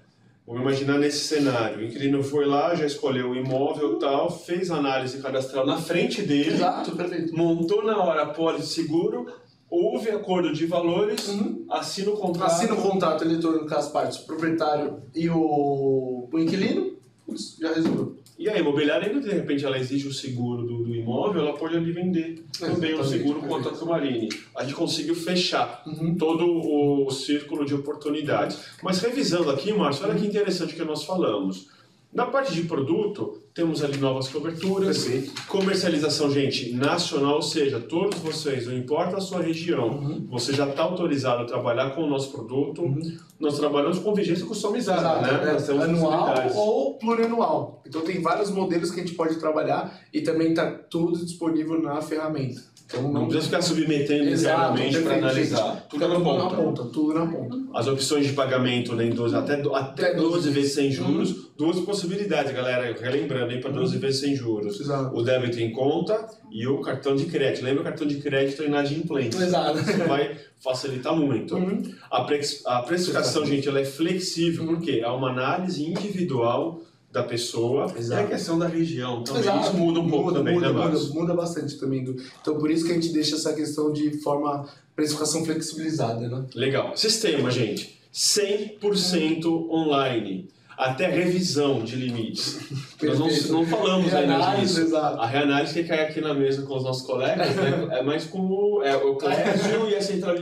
Vamos imaginar nesse cenário, o inquilino foi lá, já escolheu o imóvel e tal, fez a análise cadastral na frente dele, Exato, perfeito. montou na hora a pólice de seguro, houve acordo de valores, assina o contrato. Assina o contrato eletrônico com as partes, o proprietário e o inquilino, já resolveu. E a imobiliária ainda, de repente, ela exige o seguro do imóvel, ela pode ali vender também o seguro com a Tóquio Marine. A gente conseguiu fechar todo o círculo de oportunidades. Mas revisando aqui, Márcio, olha que interessante que nós falamos. Na parte de produto, temos ali novas coberturas, comercialização, gente, nacional, ou seja, todos vocês, não importa a sua região, você já está autorizado a trabalhar com o nosso produto. Nós trabalhamos com vigência customizada, né? Nós temos anual ou plurianual. Então tem vários modelos que a gente pode trabalhar e também está tudo disponível na ferramenta. Então, não precisa ficar submetendo internamente para analisar. Gente, tudo na ponta. Tudo na ponta. As opções de pagamento, né, em 12, até 12 vezes sem juros. Duas possibilidades, galera. Relembrando aí para 12 vezes sem juros. Exato. O débito em conta e o cartão de crédito. Lembra o cartão de crédito é inadimplência. Exato. Isso vai facilitar muito. A precificação, gente, ela é flexível, porque é uma análise individual da pessoa Exato. e a questão da região. Então, Exato. isso muda um pouco também, né, Marcos? Muda bastante também. Então, por isso que a gente deixa essa questão de forma precificação flexibilizada, né? Legal. Sistema, gente, 100% online. Até revisão de limites. Nós não falamos ainda disso. Exato. A reanálise que cai aqui na mesa com os nossos colegas, né? É mais com o Clésio e a central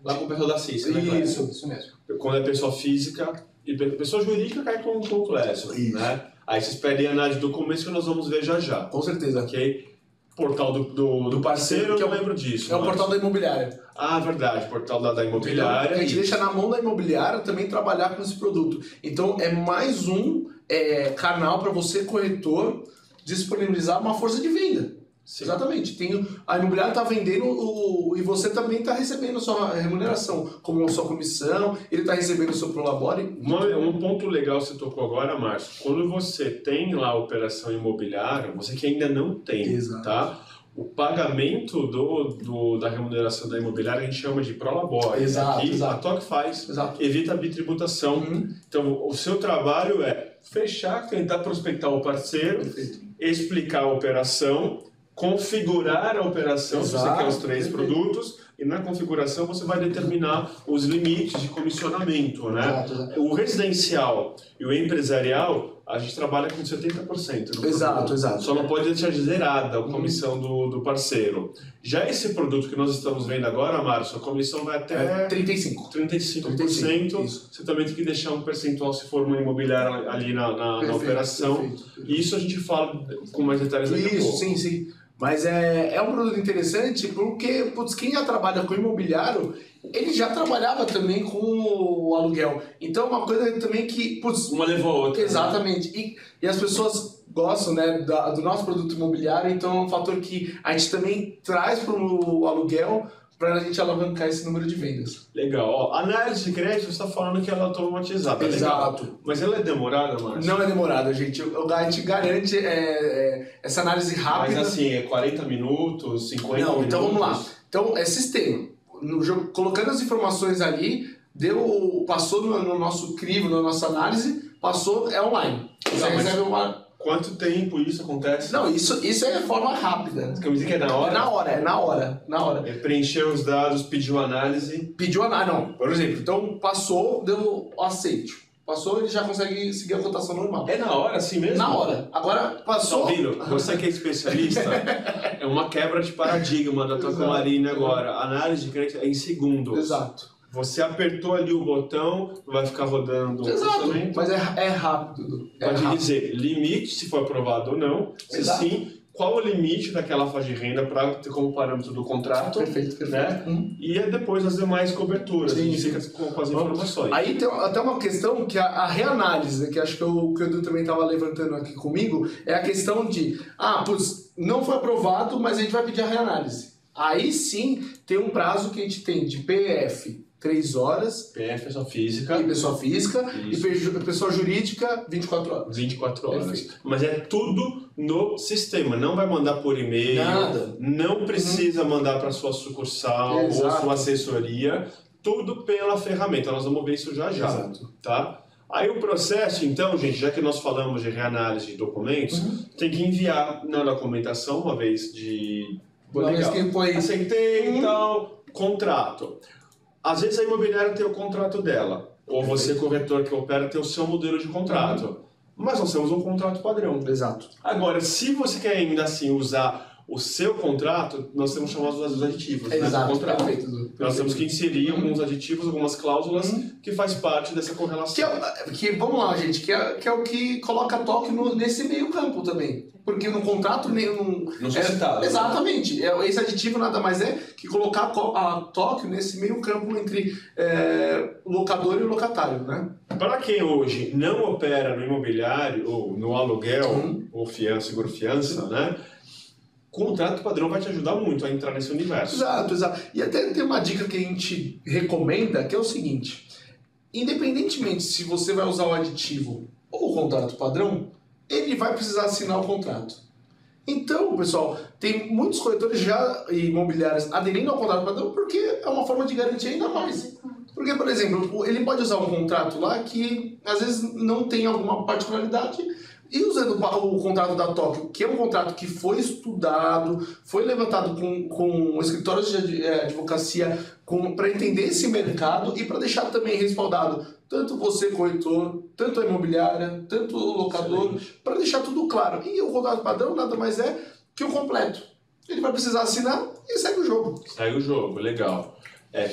lá com o pessoal da CIS, né, Clésio? Isso mesmo. Quando é pessoa física e pessoa jurídica, cai com o Clésio, Isso. né? Aí vocês pedem a análise do começo que nós vamos ver já. Com certeza. Ok? Portal do parceiro, que eu não lembro disso. É o portal da imobiliária. Ah, verdade, portal da imobiliária. Então, a gente deixa na mão da imobiliária também trabalhar com esse produto. Então, é mais um canal para você, corretor, disponibilizar uma força de venda. Sim. Exatamente. A imobiliária está vendendo e você também está recebendo a sua remuneração, como a sua comissão, ele está recebendo o seu prolabore. Um ponto legal que você tocou agora, Márcio, quando você tem lá a operação imobiliária, você que ainda não tem, Exato. tá? O pagamento da remuneração da imobiliária a gente chama de prolabore. Exato, Aqui exato. a TOC faz, Exato. evita a bitributação. Então, o seu trabalho é fechar, tentar prospectar o parceiro, Perfeito. explicar a operação, configurar a operação, se você quer os 3 produtos, e na configuração você vai determinar os limites de comissionamento, né? Exato. O residencial e o empresarial, a gente trabalha com 70%. Exato. Só não pode deixar zerada a comissão do parceiro. Já esse produto que nós estamos vendo agora, Márcio, a comissão vai até 35%. Isso. Você também tem que deixar um percentual se for uma imobiliária ali na operação. Perfeito. E isso a gente fala com mais detalhes daqui a pouco. Isso, sim. Mas é um produto interessante porque, quem já trabalha com imobiliário, ele já trabalhava também com o aluguel. Então, uma coisa também que... Uma levou a outra. Exatamente. E as pessoas gostam, né, do nosso produto imobiliário, então é um fator que a gente também traz para o aluguel para a gente alavancar esse número de vendas. Legal. Ó, análise de crédito, você está falando que ela é automatizada. Exato. Legal. Mas ela é demorada, Márcio? Não é demorada, gente. A gente garante essa análise rápida. Mas assim, é 40 minutos, 50 Não, minutos? então vamos lá. Então, é sistema. No jogo, colocando as informações ali, passou no nosso crivo, na nossa análise, passou, é online. Você recebe uma... Quanto tempo isso acontece? Não, isso é forma rápida. Você quer dizer que é na hora? É na hora. É preencher os dados, pediu análise. Pediu análise, não. Por exemplo, então passou, deu aceite. Passou, ele já consegue seguir a cotação normal. É na hora, assim mesmo? Na hora. Agora, passou... Vino, você que é especialista, é uma quebra de paradigma da TOC Marine agora. A análise de crédito é em segundos. Exato. Você apertou ali o botão, vai ficar rodando o processamento. Mas é rápido. Pode dizer limite, se for aprovado ou não. Se Exato. sim, qual o limite daquela faixa de renda para ter como parâmetro do contrato. Perfeito. Né? E depois as demais coberturas. Sim, a gente fica com as informações. Aí tem até uma questão que a reanálise, né, que acho que o Edu também estava levantando aqui comigo, é a questão de, não foi aprovado, mas a gente vai pedir a reanálise. Aí sim tem um prazo que a gente tem de PF 3 horas. PF, pessoa física. E pessoa física. Isso. E pessoa jurídica, 24 horas. 24 horas. Perfeito. Mas é tudo no sistema. Não vai mandar por e-mail. Nada. Não precisa mandar para sua sucursal ou sua assessoria. Tudo pela ferramenta. Nós vamos ver isso já. Exato. Tá? Aí o processo, então, gente, já que nós falamos de reanálise de documentos, tem que enviar na documentação uma vez de... Uma vez que põe... Aceitei e tal, contrato. Às vezes a imobiliária tem o contrato dela, ou você, corretor que opera, tem o seu modelo de contrato. Mas nós temos um contrato padrão. Exato. Agora, se você quer ainda assim usar o seu contrato, nós temos chamados os aditivos, né, do contrato. Perfeito. Nós temos que inserir alguns aditivos, algumas cláusulas que faz parte dessa correlação. Vamos lá, gente, que é o que coloca toque nesse meio campo também. Porque no contrato não são citados. Exatamente. Esse aditivo nada mais é que colocar a toque nesse meio campo entre o locador e o locatário, né? Para quem hoje não opera no imobiliário, ou no aluguel, ou seguro-fiança, né? Contrato padrão vai te ajudar muito a entrar nesse universo. Exato. E até tem uma dica que a gente recomenda, que é o seguinte. Independentemente se você vai usar o aditivo ou o contrato padrão, ele vai precisar assinar o contrato. Então, pessoal, tem muitos corretores já imobiliários aderindo ao contrato padrão porque é uma forma de garantir ainda mais. Porque, por exemplo, ele pode usar um contrato lá que às vezes não tem alguma particularidade. E usando o contrato da Tóquio, que é um contrato que foi estudado, foi levantado com escritórios de advocacia para entender esse mercado e para deixar também respaldado tanto você, corretor, tanto a imobiliária, tanto o locador, para deixar tudo claro. E o contrato padrão nada mais é que o completo. Ele vai precisar assinar e segue o jogo. Segue o jogo, legal.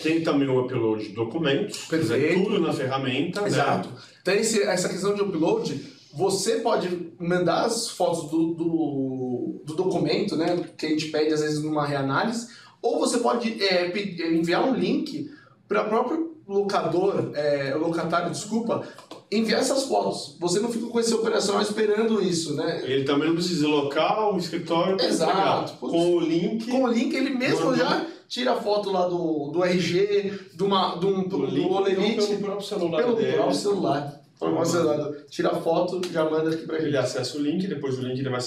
Tem também o upload de documentos, Perfeito. tudo na ferramenta. Exato. Né? Tem essa questão de upload. Você pode mandar as fotos do documento, né, que a gente pede às vezes numa reanálise, ou você pode enviar um link para o próprio locatário, enviar essas fotos. Você não fica com esse operacional esperando isso, né? Ele também não precisa local, o escritório. Exato. Com o link. Com o link ele mesmo já tira a foto lá do RG, do Olerite. Pelo próprio celular Pelo dele. próprio celular. Tira a foto, já manda aqui pra Ele ele. acessa o link, depois do link ele vai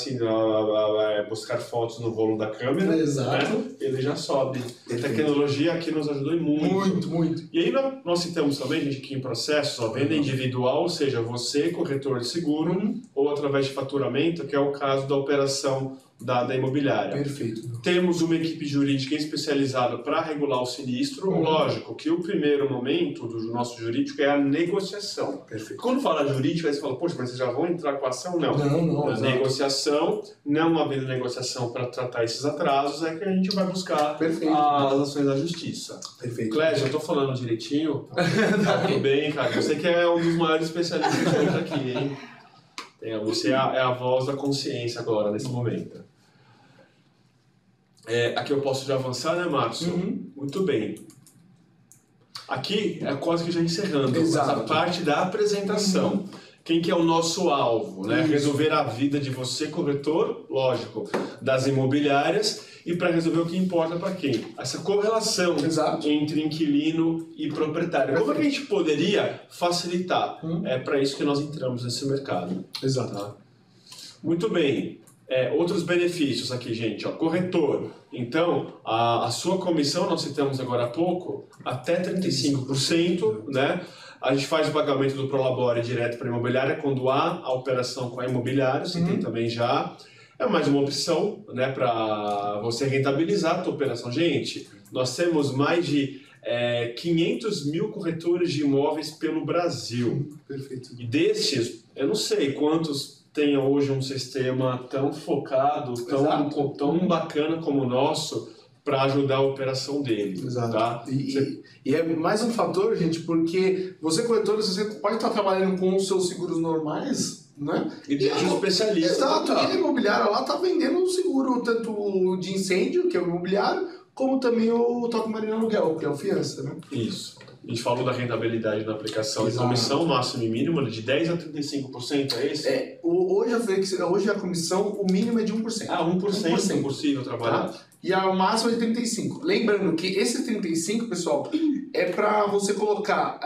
buscar fotos no rolo da câmera. Exato. Né? Ele já sobe. A tecnologia aqui nos ajudou muito. Muito. E aí nós citamos também, gente, aqui em processos, venda individual, ou seja, você, corretor de seguro, ou através de faturamento, que é o caso da operação da imobiliária. Perfeito. Temos uma equipe jurídica especializada para regular o sinistro. Lógico que o primeiro momento do nosso jurídico é a negociação. Perfeito. Quando fala jurídico, aí você fala, poxa, mas vocês já vão entrar com a ação? Não. Não. A negociação, não havendo negociação para tratar esses atrasos, é que a gente vai buscar as ações da justiça. Perfeito. Clésio, eu tô falando direitinho? Tá tudo bem, cara. Você que é um dos maiores especialistas de hoje aqui, hein? Você é a voz da consciência agora, nesse momento. Aqui eu posso já avançar, né, Márcio? Muito bem. Aqui é quase que já encerrando essa parte da apresentação. Quem que é o nosso alvo, né? Resolver a vida de você, corretor, lógico, das imobiliárias, e para resolver o que importa para quem? Essa correlação entre inquilino e proprietário. Como é que a gente poderia facilitar? É para isso que nós entramos nesse mercado. Exato. Tá? Muito bem. Outros benefícios aqui, gente. Corretor. Então, a sua comissão, nós citamos agora há pouco, até 35%, né? A gente faz o pagamento do Prolabore direto para a imobiliária quando há a operação com a imobiliária, você tem também já. É mais uma opção, né, para você rentabilizar a tua operação. Gente, nós temos mais de 500 mil corretores de imóveis pelo Brasil. Perfeito. E destes, eu não sei quantos tem hoje um sistema tão focado, tão bacana como o nosso, para ajudar a operação dele. Exato. Tá? E é mais um fator, gente, porque você, corretor, você pode estar trabalhando com os seus seguros normais, né? E deixa um especialista. Exato. E a imobiliária lá está vendendo um seguro, tanto de incêndio, que é o imobiliário, como também o Toque Marino Aluguel, que é o fiança, né? Isso. A gente falou da rentabilidade na aplicação de comissão máxima e mínima de 10% a 35%, é esse? Hoje a comissão, o mínimo é de 1%. 1% é possível trabalhar. Tá? E a máxima é de 35%. Lembrando que esse 35%, pessoal, é para você colocar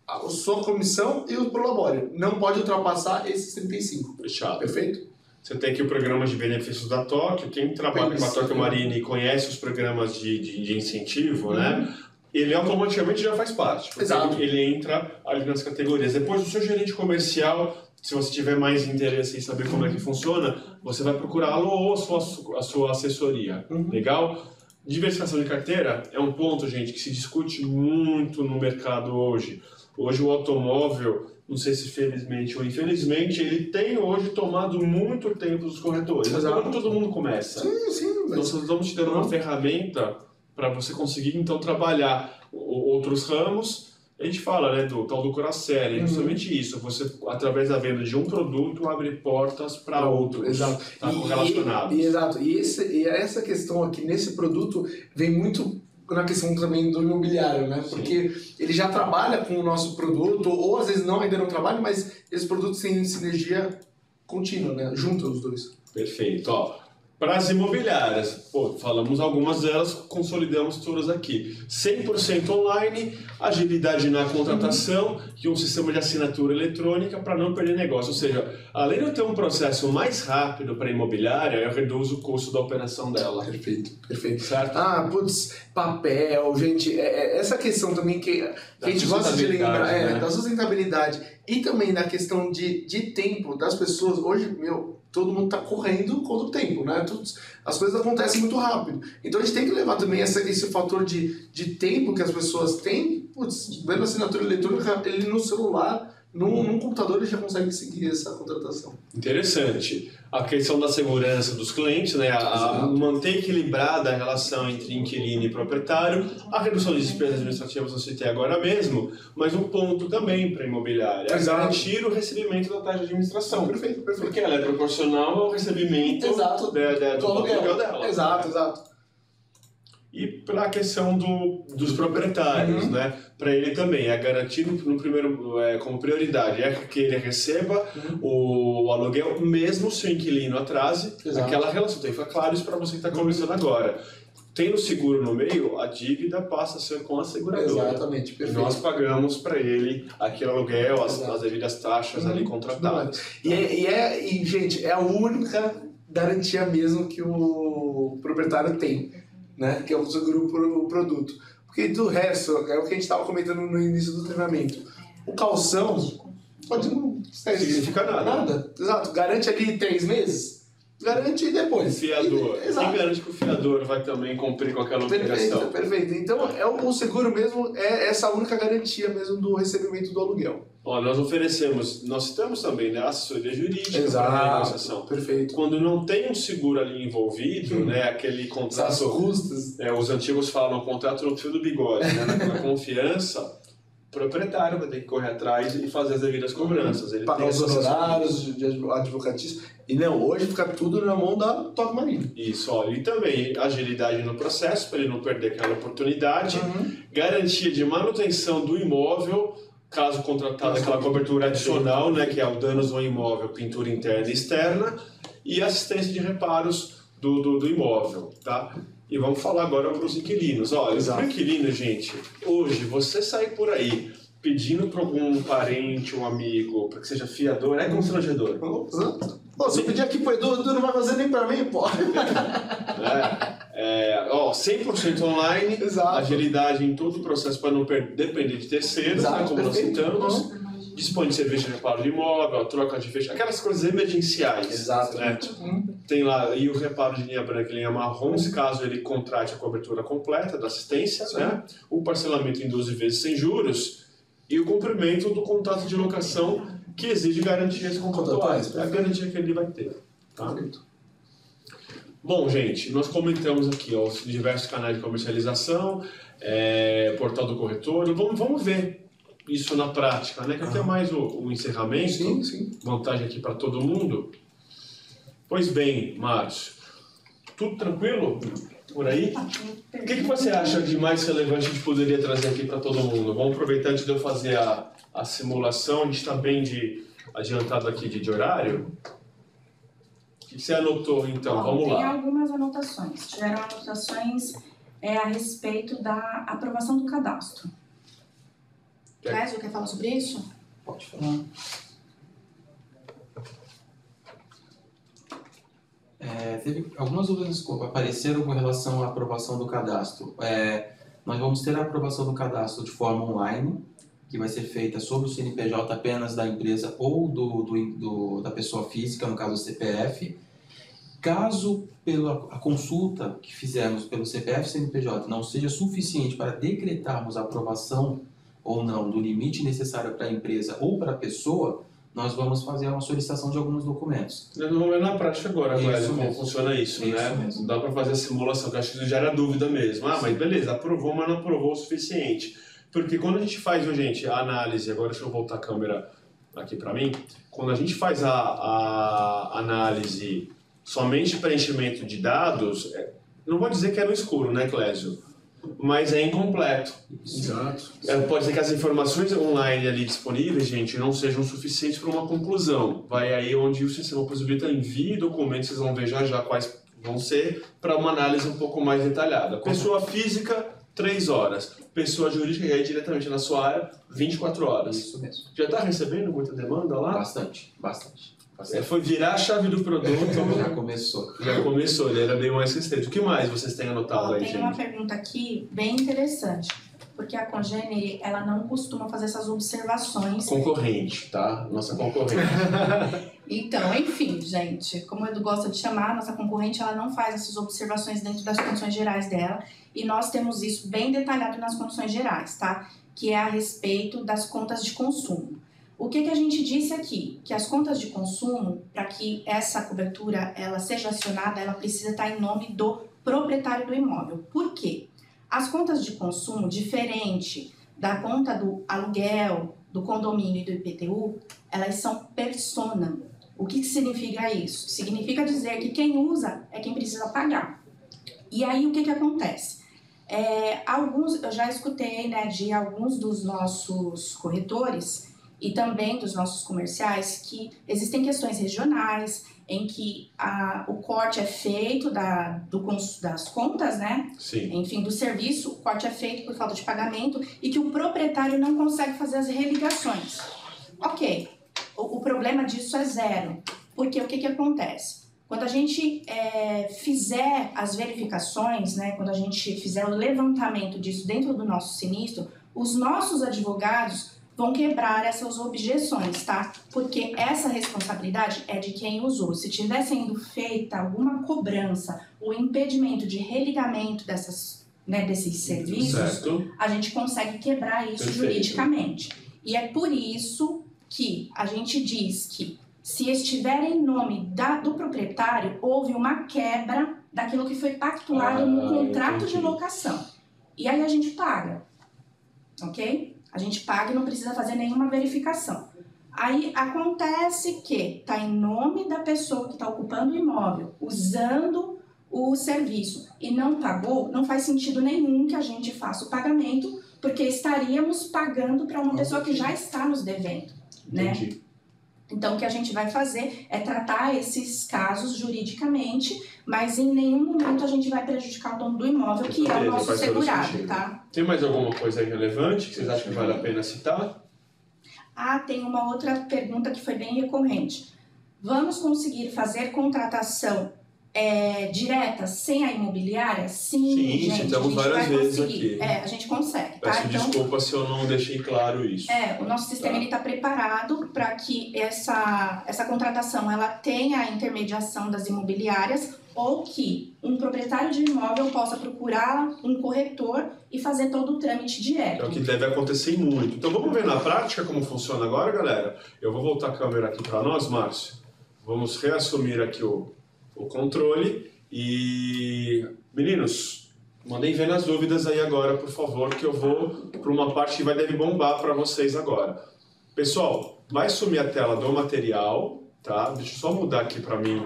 a sua comissão e o Prolabore. Não pode ultrapassar esses 35%. Fechado. Perfeito? Você tem aqui o programa de benefícios da Tóquio. Quem trabalha com a Tóquio Marine e conhece os programas de incentivo, né? Ele automaticamente já faz parte. Exato. Ele entra ali nas categorias. Depois, o seu gerente comercial, se você tiver mais interesse em saber como é que funciona, você vai procurá-lo ou a sua assessoria. Legal? Diversificação de carteira é um ponto, gente, que se discute muito no mercado hoje. Hoje o automóvel, não sei se felizmente ou infelizmente, ele tem hoje tomado muito tempo dos corretores. Mas como todo mundo começa. Sim. Nós estamos te dando uma ferramenta para você conseguir, então, trabalhar outros ramos. A gente fala, né, do tal do cross-selling, justamente isso. Você, através da venda de um produto, abre portas para outros. Exato. Tá, relacionados. Exato. E essa questão aqui, nesse produto, vem muito na questão também do imobiliário, né? Porque ele já trabalha com o nosso produto, ou às vezes ainda não trabalha, mas esses produtos têm sinergia contínua, né? Junto os dois. Perfeito. Ó, Para as imobiliárias, falamos algumas delas, consolidamos todas aqui. 100% online, agilidade na contratação e um sistema de assinatura eletrônica para não perder negócio. Ou seja, além de eu ter um processo mais rápido para a imobiliária, eu reduzo o custo da operação dela. Perfeito, perfeito. Certo? Papel, gente, essa questão também que a gente gosta de lembrar, né? Da sustentabilidade e também da questão de tempo das pessoas. Hoje, todo mundo está correndo contra o tempo, né? As coisas acontecem muito rápido. Então a gente tem que levar também esse fator de tempo que as pessoas têm. Vendo a assinatura eletrônica, ele no celular, num computador, ele já consegue seguir essa contratação. Interessante. A questão da segurança dos clientes, né? Manter equilibrada a relação entre inquilino e proprietário, a redução de despesas administrativas eu citei agora mesmo, mas um ponto também para a imobiliária é garantir o recebimento da taxa de administração. Perfeito. Porque ela é proporcional ao recebimento do aluguel dela. Exato. E para a questão dos proprietários, né? Para ele também é garantido no primeiro, como prioridade, é que ele receba o aluguel mesmo se o inquilino atrase. Aquela relação tem que ficar claro isso para você que está conversando agora. Tendo seguro no meio, a dívida passa a ser com a seguradora. Exatamente, perfeito. Nós pagamos para ele aquele aluguel, as devidas taxas ali contratadas. E, gente, é a única garantia mesmo que o proprietário tem, né? Que é o seguro o produto. Porque do resto, é o que a gente estava comentando no início do treinamento. O calção pode não significa nada. Exato. Garante ali 3 meses. Garante e depois. O fiador. Quem garante que o fiador vai também cumprir com aquela obrigação? Perfeito. Então, o seguro mesmo é essa única garantia mesmo do recebimento do aluguel. Nós citamos também, né, assessoria jurídica para a negociação. Perfeito. Quando não tem um seguro ali envolvido, né, aquele contrato... As custas. Os antigos falam contrato no fio do bigode, né, na confiança... O proprietário vai ter que correr atrás e fazer as devidas cobranças. Ele pagar os honorários de advocatício. E não, hoje fica tudo na mão da Toque Marine. Isso, e também agilidade no processo, para ele não perder aquela oportunidade. Garantia de manutenção do imóvel, caso contratado aquela cobertura adicional, né, que é o danos ao imóvel, pintura interna e externa, e assistência de reparos do imóvel, tá? E vamos falar agora para os inquilinos. Olha, para o inquilino, gente, hoje você sair por aí pedindo para algum parente, um amigo, para que seja fiador, é constrangedor. Se eu pedir aqui pro Edu, não vai fazer nem para mim, pô. 100% online, agilidade em todo o processo para não depender de terceiros, né, como nós citamos. Dispõe de serviço de reparo de imóvel, troca de fecho, aquelas coisas emergenciais. Exatamente. Né? Tem lá e o reparo de linha branca e linha marrom, caso ele contrate a cobertura completa da assistência, né? O parcelamento em 12 vezes sem juros e o cumprimento do contrato de locação que exige garantias contratuais. É a garantia que ele vai ter. Tá? Bom, gente, nós comentamos aqui os diversos canais de comercialização, portal do corretor. Vamos ver isso na prática, né? Que até mais o encerramento, vantagem aqui para todo mundo. Pois bem, Márcio, tudo tranquilo por aí? O que você acha de mais relevante que a gente poderia trazer aqui para todo mundo? Vamos aproveitar antes de eu fazer a simulação, a gente está bem adiantado aqui de horário. O que você anotou então? Vamos lá. Tem algumas anotações. Tiveram anotações a respeito da aprovação do cadastro. Clésio, quer falar sobre isso? Pode falar. Teve algumas dúvidas que apareceram com relação à aprovação do cadastro. Nós vamos ter a aprovação do cadastro de forma online, que vai ser feita sobre o CNPJ apenas da empresa ou da pessoa física, no caso o CPF. Caso a consulta que fizermos pelo CPF e CNPJ não seja suficiente para decretarmos a aprovação ou não do limite necessário para a empresa ou para a pessoa, nós vamos fazer uma solicitação de alguns documentos. Nós vamos ver na prática agora, Clésio, como funciona isso, né? Mesmo. Dá para fazer a simulação, que acho que já era dúvida mesmo. Mas beleza, aprovou, mas não aprovou o suficiente. Porque quando a gente faz, gente, a análise, agora deixa eu voltar a câmera aqui para mim, quando a gente faz a análise somente preenchimento de dados, não vou dizer que é no escuro, né, Clésio? Mas é incompleto. Exato. Pode ser que as informações online ali disponíveis, gente, não sejam suficientes para uma conclusão. Vai aí onde o sistema possibilita envie documentos, vocês vão ver já quais vão ser para uma análise um pouco mais detalhada. Pessoa física, 3 horas. Pessoa jurídica, e aí diretamente na sua área, 24 horas. Isso mesmo. Já está recebendo muita demanda lá? Bastante. Foi virar a chave do produto. Já começou. Já começou, ele era bem mais restrito. O que mais vocês têm anotado aí, Tem gente? uma pergunta aqui bem interessante, porque a Congenere, ela não costuma fazer essas observações. Concorrente, tá? Nossa concorrente. Então, enfim, gente, como o Edu gosta de chamar, nossa concorrente, ela não faz essas observações dentro das condições gerais dela, e nós temos isso bem detalhado nas condições gerais, tá? Que é a respeito das contas de consumo. O que a gente disse aqui? Que as contas de consumo, para que essa cobertura ela seja acionada, ela precisa estar em nome do proprietário do imóvel. Por quê? As contas de consumo, diferente da conta do aluguel, do condomínio e do IPTU, elas são persona. O que significa isso? Significa dizer que quem usa é quem precisa pagar. E aí o que acontece? Eu já escutei, né, de alguns dos nossos corretores e também dos nossos comerciais que existem questões regionais em que o corte é feito das contas, né? Sim. Enfim, do serviço, o corte é feito por falta de pagamento e que o proprietário não consegue fazer as religações. Ok, o problema disso é zero, porque o que acontece? Quando a gente fizer as verificações, né, quando a gente fizer o levantamento disso dentro do nosso sinistro, os nossos advogados vão quebrar essas objeções, tá? Porque essa responsabilidade é de quem usou. Se tiver sendo feita alguma cobrança ou impedimento de religamento desses serviços, certo, a gente consegue quebrar isso juridicamente. E é por isso que a gente diz que se estiver em nome do proprietário, houve uma quebra daquilo que foi pactuado no contrato de locação. E aí a gente paga, ok? A gente paga e não precisa fazer nenhuma verificação. Aí acontece que está em nome da pessoa que está ocupando o imóvel, usando o serviço e não pagou, não faz sentido nenhum que a gente faça o pagamento, porque estaríamos pagando para uma pessoa que já está nos devendo, né? Entendi. Então, o que a gente vai fazer é tratar esses casos juridicamente, mas em nenhum momento a gente vai prejudicar o dono do imóvel, que é o nosso segurado, tá? Tem mais alguma coisa aí relevante que vocês acham que vale a pena citar? Tem uma outra pergunta que foi bem recorrente. Vamos conseguir fazer contratação direta sem a imobiliária? Sim, gente, citamos várias vezes aqui. A gente consegue, tá? Peço desculpa se eu não deixei claro isso. O nosso sistema está preparado para que essa contratação ela tenha a intermediação das imobiliárias ou que um proprietário de imóvel possa procurar um corretor e fazer todo o trâmite direto. É o que deve acontecer muito. Então vamos ver na prática como funciona agora, galera? Eu vou voltar a câmera aqui para nós, Márcio. Vamos reassumir aqui o controle e... Meninos, mandem ver nas dúvidas aí agora, por favor, que eu vou para uma parte que deve bombar para vocês agora. Pessoal, vai sumir a tela do material, tá? Deixa eu só mudar aqui para mim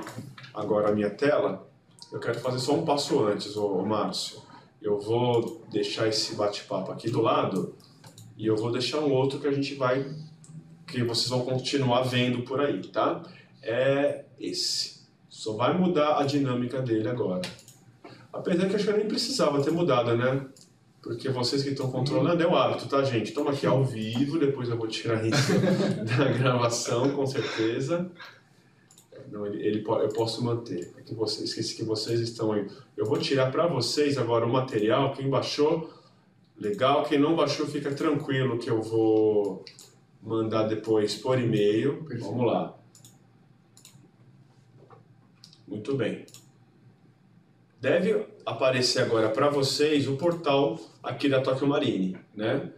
agora a minha tela. Eu quero fazer só um passo antes, Márcio. Eu vou deixar esse bate-papo aqui do lado e eu vou deixar um outro que vocês vão continuar vendo por aí, tá? É esse. Só vai mudar a dinâmica dele agora. Apesar que eu acho que eu nem precisava ter mudado, né? Porque vocês que estão controlando é o hábito, tá, gente? Estamos aqui ao vivo, depois eu vou tirar isso da gravação, com certeza. Não, eu posso manter. É que esqueci que vocês estão aí. Eu vou tirar para vocês agora o material. Quem baixou, legal. Quem não baixou, fica tranquilo que eu vou mandar depois por e-mail. Vamos lá. Muito bem. Deve aparecer agora para vocês o portal aqui da Tokyo Marine, né?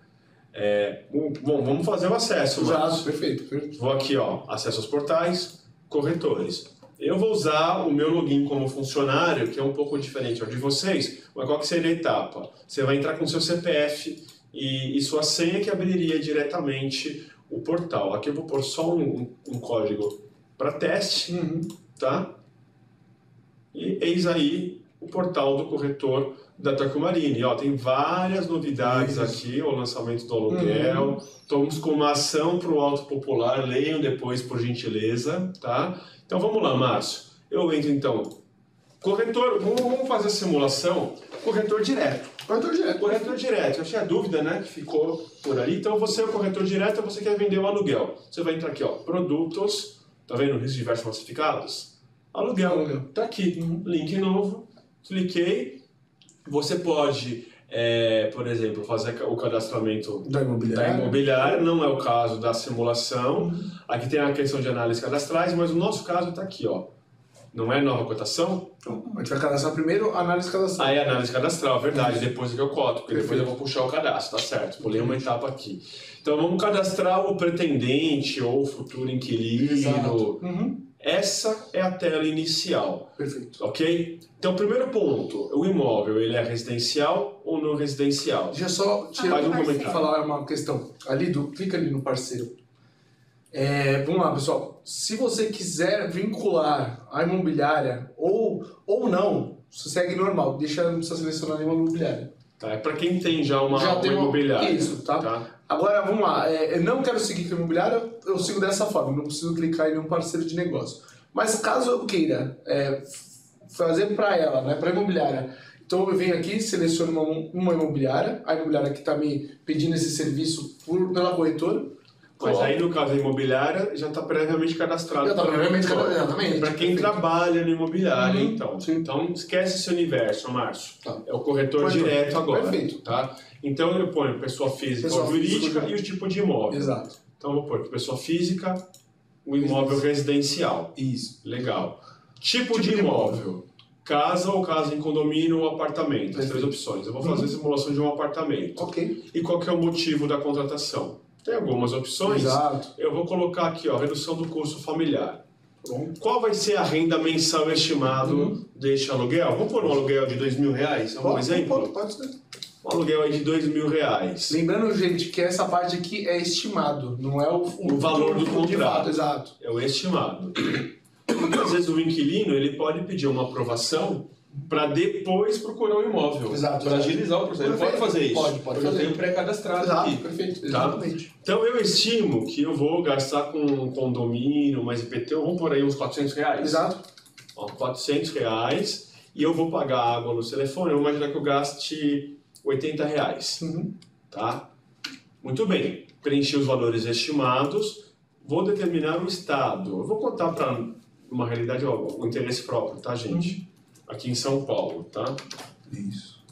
Bom, vamos fazer o acesso. Exato, perfeito. Vou aqui, acesso aos portais, corretores. Eu vou usar o meu login como funcionário, que é um pouco diferente ao de vocês, mas qual que seria a etapa? Você vai entrar com seu CPF e sua senha que abriria diretamente o portal. Aqui eu vou pôr só um código para teste, tá? E eis aí o portal do corretor da Tokyo Marine. Tem várias novidades aqui, o lançamento do aluguel. Estamos com uma ação para o Auto Popular, leiam depois por gentileza, tá? Então vamos lá, Márcio. Eu entro então Corretor, vamos fazer a simulação. Corretor direto. Corretor direto. Eu achei a dúvida, né, que ficou por ali. Então, você é o corretor direto, você quer vender o aluguel. Você vai entrar aqui, ó, produtos, tá vendo? Riscos diversos classificados? Aluguel. Tá aqui, link novo. Cliquei. Você pode, por exemplo, fazer o cadastramento Da imobiliária. Não é o caso da simulação. Aqui tem a questão de análise cadastrais, mas o nosso caso está aqui, ó. Não é nova cotação? A gente vai cadastrar primeiro, análise cadastral. Aí análise cadastral, verdade, depois é que eu coto, porque depois eu vou puxar o cadastro, tá certo? Pulei uma etapa aqui. Então vamos cadastrar o pretendente ou o futuro inquilino. Exato. Essa é a tela inicial. Perfeito. Ok? Então, primeiro ponto, o imóvel, ele é residencial ou não residencial? Deixa eu só Faz um comentário. falar uma questão. Clica ali no parceiro. Vamos lá, pessoal. Se você quiser vincular a imobiliária ou não, você segue normal. Não precisa selecionar nenhuma imobiliária. Tá, é para quem tem já uma tem imobiliária. Isso, tá? Agora, vamos lá. Eu não quero seguir com a imobiliária, eu sigo dessa forma. Não preciso clicar em nenhum parceiro de negócio. Mas caso eu queira fazer para ela, né, para a imobiliária, então eu venho aqui, seleciono uma imobiliária, a imobiliária que está me pedindo esse serviço pela corretora. Mas aí, no caso da imobiliária, já está previamente cadastrado. Já está previamente cadastrado, exatamente. Para quem trabalha no imobiliário, então. Sim. Então, esquece esse universo, Márcio. Tá. É o corretor direto agora. Perfeito. Tá? Então, eu ponho pessoa física ou jurídica e o tipo de imóvel. Exato. Então, eu vou pôr pessoa física, o imóvel residencial. Isso. Legal. Tipo de imóvel. Casa ou casa em condomínio ou apartamento. As 3 opções. Eu vou fazer a simulação de um apartamento. Ok. E qual que é o motivo da contratação? Tem algumas opções. Exato. Eu vou colocar aqui, ó, redução do custo familiar. Pronto. Qual vai ser a renda mensal estimado deste aluguel? Vamos pôr um aluguel de R$2.000? É um exemplo? Pode ser. Um aluguel aí de R$2.000. Lembrando, gente, que essa parte aqui é estimado, não é o valor do de contrato. fato, exato. É o estimado. Muitas vezes o inquilino ele pode pedir uma aprovação para depois procurar o imóvel. Exato. Para agilizar o processo. Ele pode fazer isso. Pode Eu já fazer. tenho pré-cadastrado Exato, aqui. perfeito. Tá? Exatamente. Então eu estimo que eu vou gastar com um condomínio, mais IPTU, vamos por aí uns R$400. Exato. Ó, R$400 e eu vou pagar água no telefone, eu vou imaginar que eu gaste R$80. Tá? Muito bem. Preenchi os valores estimados, vou determinar o estado. Eu vou contar para uma realidade, ó, o interesse próprio, tá, gente? Aqui em São Paulo, tá? Isso.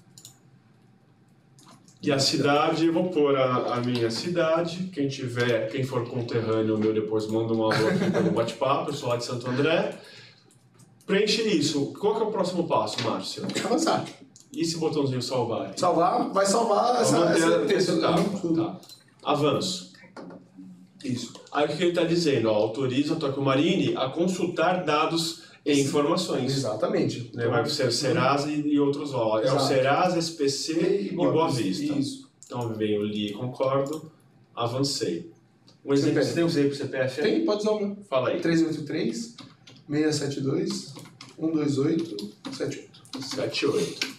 E a cidade, eu vou pôr a minha cidade. Quem for conterrâneo meu, depois manda um alô aqui pelo bate-papo. Eu sou lá de Santo André. Preenche isso. Qual que é o próximo passo, Márcio? Avançar. E esse botãozinho salvar? Salvar, vai salvar esse texto. Tá. Avanço. Isso. Aí o que ele está dizendo? Ó, autoriza a Tóquio Marine a consultar dados e informações. Exatamente. Né? Vai ser o Serasa e outros órgãos. É o Serasa, SPC e Boa Vista. Isso. Então venho, li, concordo, avancei. Um exemplo, você tem um exemplo CPF? Tem, pode usar o meu. Fala aí. 383 672 128 78. 78.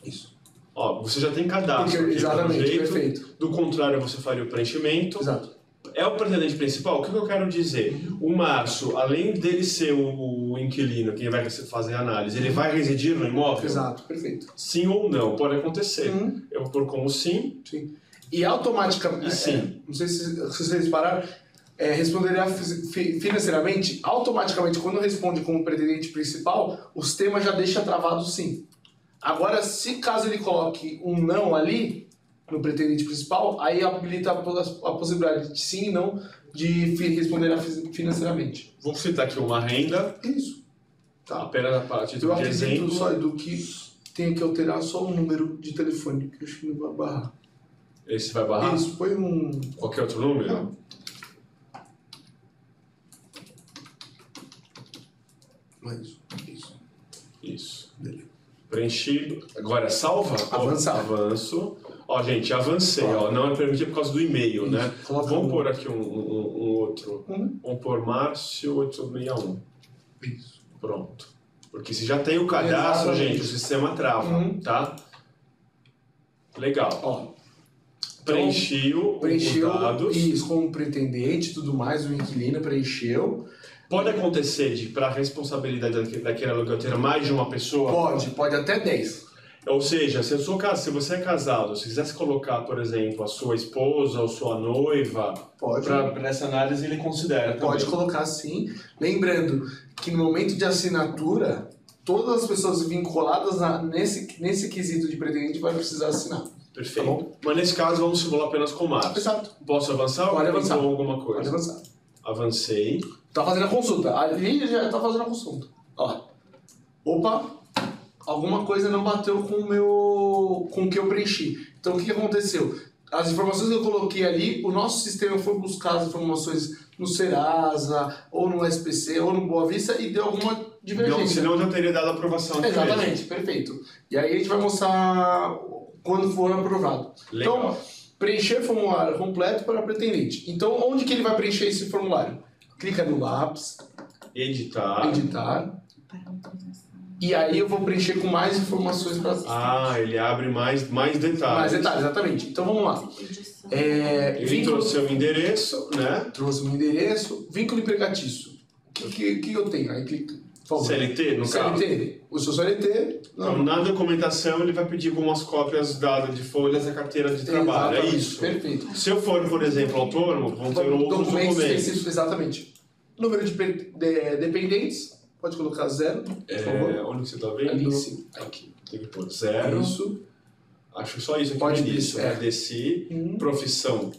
Isso. Ó, você já tem cadastro aqui, Exatamente, pelo jeito. perfeito. Do contrário, você faria o preenchimento. Exato. É o pretendente principal? O que eu quero dizer? O Márcio, além dele ser o inquilino, quem vai fazer a análise, ele vai residir no imóvel? Exato, perfeito. Sim ou não? Pode acontecer. Eu vou pôr como sim. Sim. E automaticamente, E sim. não sei se vocês repararam, responderá financeiramente, automaticamente, quando responde como pretendente principal, o sistema já deixa travado sim. Agora, se caso ele coloque um não ali, no pretendente principal, aí habilita a possibilidade de sim e não de responder financeiramente. Vou citar aqui uma renda, Isso. Tá. apenas a título Eu de acredito exemplo. só, Edu, que tem que alterar só o número de telefone, que eu acho que não vai barrar. Esse vai barrar? Isso, põe um... Qualquer outro número? Não. Isso. Isso. Beleza. Preenchido. Agora, salva? Avançar. Avanço. Ó, gente, avancei. Ó, não é permitido por causa do e-mail, Isso. né? Coloca Vamos um- pôr aqui um outro. Vamos pôr Márcio 861. Isso. Pronto. Porque se já tem o cadastro, Exatamente. gente, o sistema trava, tá? Legal. Ó, Preencheu preencheu os dados. isso como pretendente e tudo mais, o inquilino preencheu. Pode acontecer para a responsabilidade daquele aluguel ter mais de uma pessoa? Pode até 10. Ou seja, se você é casado, se quisesse colocar, por exemplo, a sua esposa ou sua noiva para essa análise, ele considera também. Pode colocar sim. Lembrando que no momento de assinatura, todas as pessoas vinculadas nesse quesito de pretendente vão precisar assinar. Perfeito. Tá bom? Mas nesse caso, vamos simular apenas com o Márcio. Exato. Posso avançar? Pode avançar. Ou alguma coisa? Pode avançar. Avancei. Tá fazendo a consulta. Ali já tá fazendo a consulta. Ó. Opa, alguma coisa não bateu com o que eu preenchi. Então o que aconteceu? As informações que eu coloquei ali, o nosso sistema foi buscar as informações no Serasa, ou no SPC, ou no Boa Vista e deu alguma divergência. Senão já teria dado a aprovação. Exatamente, perfeito. E aí a gente vai mostrar quando for aprovado. Legal. Então, preencher formulário completo para pretendente. Então, onde que ele vai preencher esse formulário? Clica no lápis, editar, e aí eu vou preencher com mais informações para ele abre mais detalhes. Mais detalhes, exatamente. Então vamos lá. Ele trouxe seu endereço, né? Trouxe meu endereço, vínculo empregatício. O que eu tenho? Aí clica. Por favor. CLT, no caso? CLT. O seu CLT. Então, na documentação, ele vai pedir algumas cópias dadas de folhas da carteira de trabalho. Exatamente. É isso. Perfeito. Se eu for, por exemplo, autônomo, vão ter outros documentos. Exatamente. Número de dependentes, pode colocar 0. Por favor. Onde você está vendo? Ali em cima. Aqui. Tem que pôr 0. Isso. Acho só isso aqui Pode no início. isso, Desci. Profissão.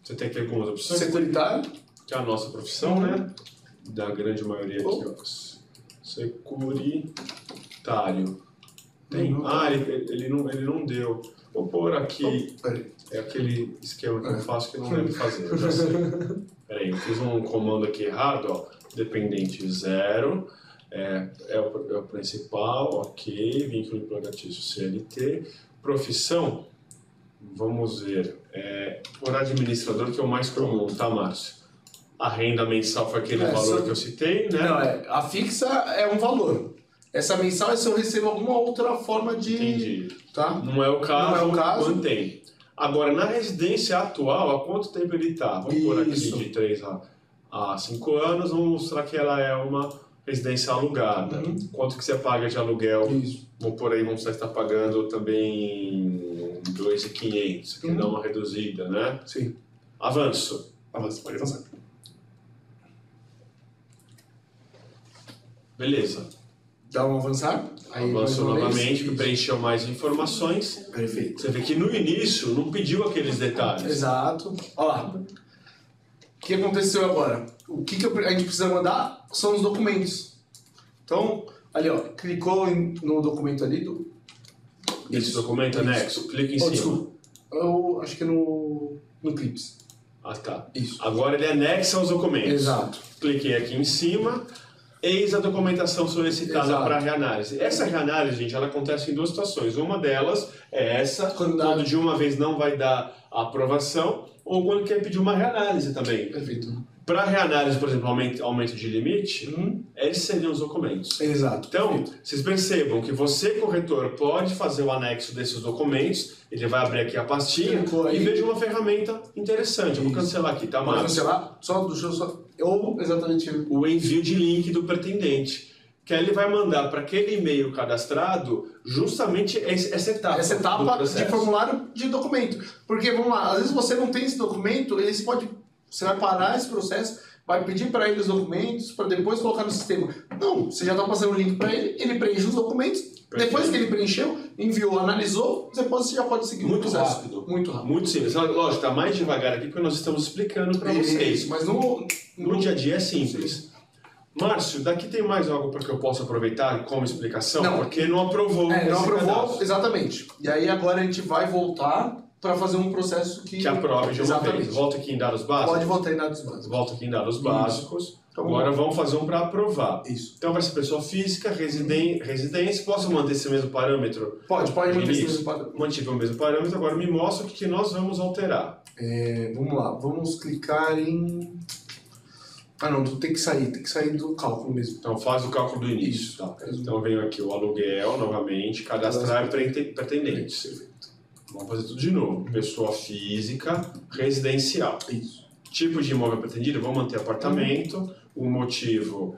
Você tem aqui algumas opções. Securitário. Que é a nossa profissão, né? Da grande maioria aqui, ó. Securitário. Tem? Ele não deu. Vou pôr aqui. É aquele esquema que eu faço que eu não lembro fazer. Eu já sei. Peraí, eu fiz um comando aqui errado, ó. Dependente 0. É o principal, ok. Vínculo empregatício CLT. Profissão, vamos ver. Por administrador, que é o mais comum, tá, Márcio? A renda mensal foi aquele valor que eu citei, né? Não, a fixa é um valor. Essa mensal é se eu recebo alguma outra forma de... Entendi. Tá? Não é o caso, Não é o caso. Mantém. Agora, na residência atual, há quanto tempo ele está? Vamos pôr aqui de 3 a 5 anos, vamos mostrar que ela é uma residência alugada. Quanto que você paga de aluguel? Isso. Vamos por aí, vamos estar está pagando também 2.500, que dá uma reduzida, né? Sim. Avanço. Pode avançar. Beleza. Dá um avançar. Aí Avançou novamente, que isso. preencheu mais informações. Perfeito. Você vê que no início não pediu aqueles detalhes. Exato. Olha lá. O que aconteceu agora? O que a gente precisa mandar são os documentos. Então, ali, ó, clicou no documento ali do... Esse documento anexo, clica em cima. Desculpa. Eu acho que é no Clips. Ah, tá. Isso. Agora ele anexa os documentos. Exato. Cliquei aqui em cima. Eis a documentação solicitada para reanálise. Essa reanálise, gente, ela acontece em 2 situações. Uma delas é essa, quando de uma vez não vai dar a aprovação, ou quando quer pedir uma reanálise também. Perfeito. Para reanálise, por exemplo, aumento de limite, esses seriam os documentos. Exato. Então, vocês percebam que você, corretor, pode fazer o anexo desses documentos, ele vai abrir aqui a pastinha e veja uma ferramenta interessante. Eu vou cancelar aqui, tá, Márcio? Pode cancelar? Deixa eu só... Ou exatamente... O envio de link do pretendente. Que aí ele vai mandar para aquele e-mail cadastrado justamente essa etapa. Essa etapa de formulário de documento. Porque, vamos lá, às vezes você não tem esse documento, você vai parar esse processo, vai pedir para ele os documentos, para depois colocar no sistema. Não, você já está passando o link para ele preenche os documentos, depois que ele preencheu, enviou, analisou, você já pode seguir muito o processo. rápido. Muito rápido. Muito simples. Lógico, está mais devagar aqui porque nós estamos explicando para vocês. Mas no dia a dia é simples. Márcio, daqui tem mais algo para que eu possa aproveitar como explicação? Não. Porque não aprovou. Não aprovou, cadastro. Exatamente. E aí agora a gente vai voltar para fazer um processo que aprove de uma vez. Volta aqui em dados básicos. Pode voltar em dados básicos. Volta aqui em dados básicos. Então, agora vamos fazer um para aprovar. Isso. Então vai ser pessoa física, residência. Posso manter esse mesmo parâmetro? Pode manter esse mesmo parâmetro. Mantive o mesmo parâmetro. Agora me mostra o que nós vamos alterar. Vamos lá. Vamos clicar em... não, tem que sair do cálculo mesmo. Então faz o cálculo do início. Isso. Tá. Então venho aqui o aluguel novamente, cadastrar pretendentes. Perfeito. Vamos fazer tudo de novo. Pessoa física, residencial. Isso. Tipo de imóvel pretendido, vou manter apartamento, O motivo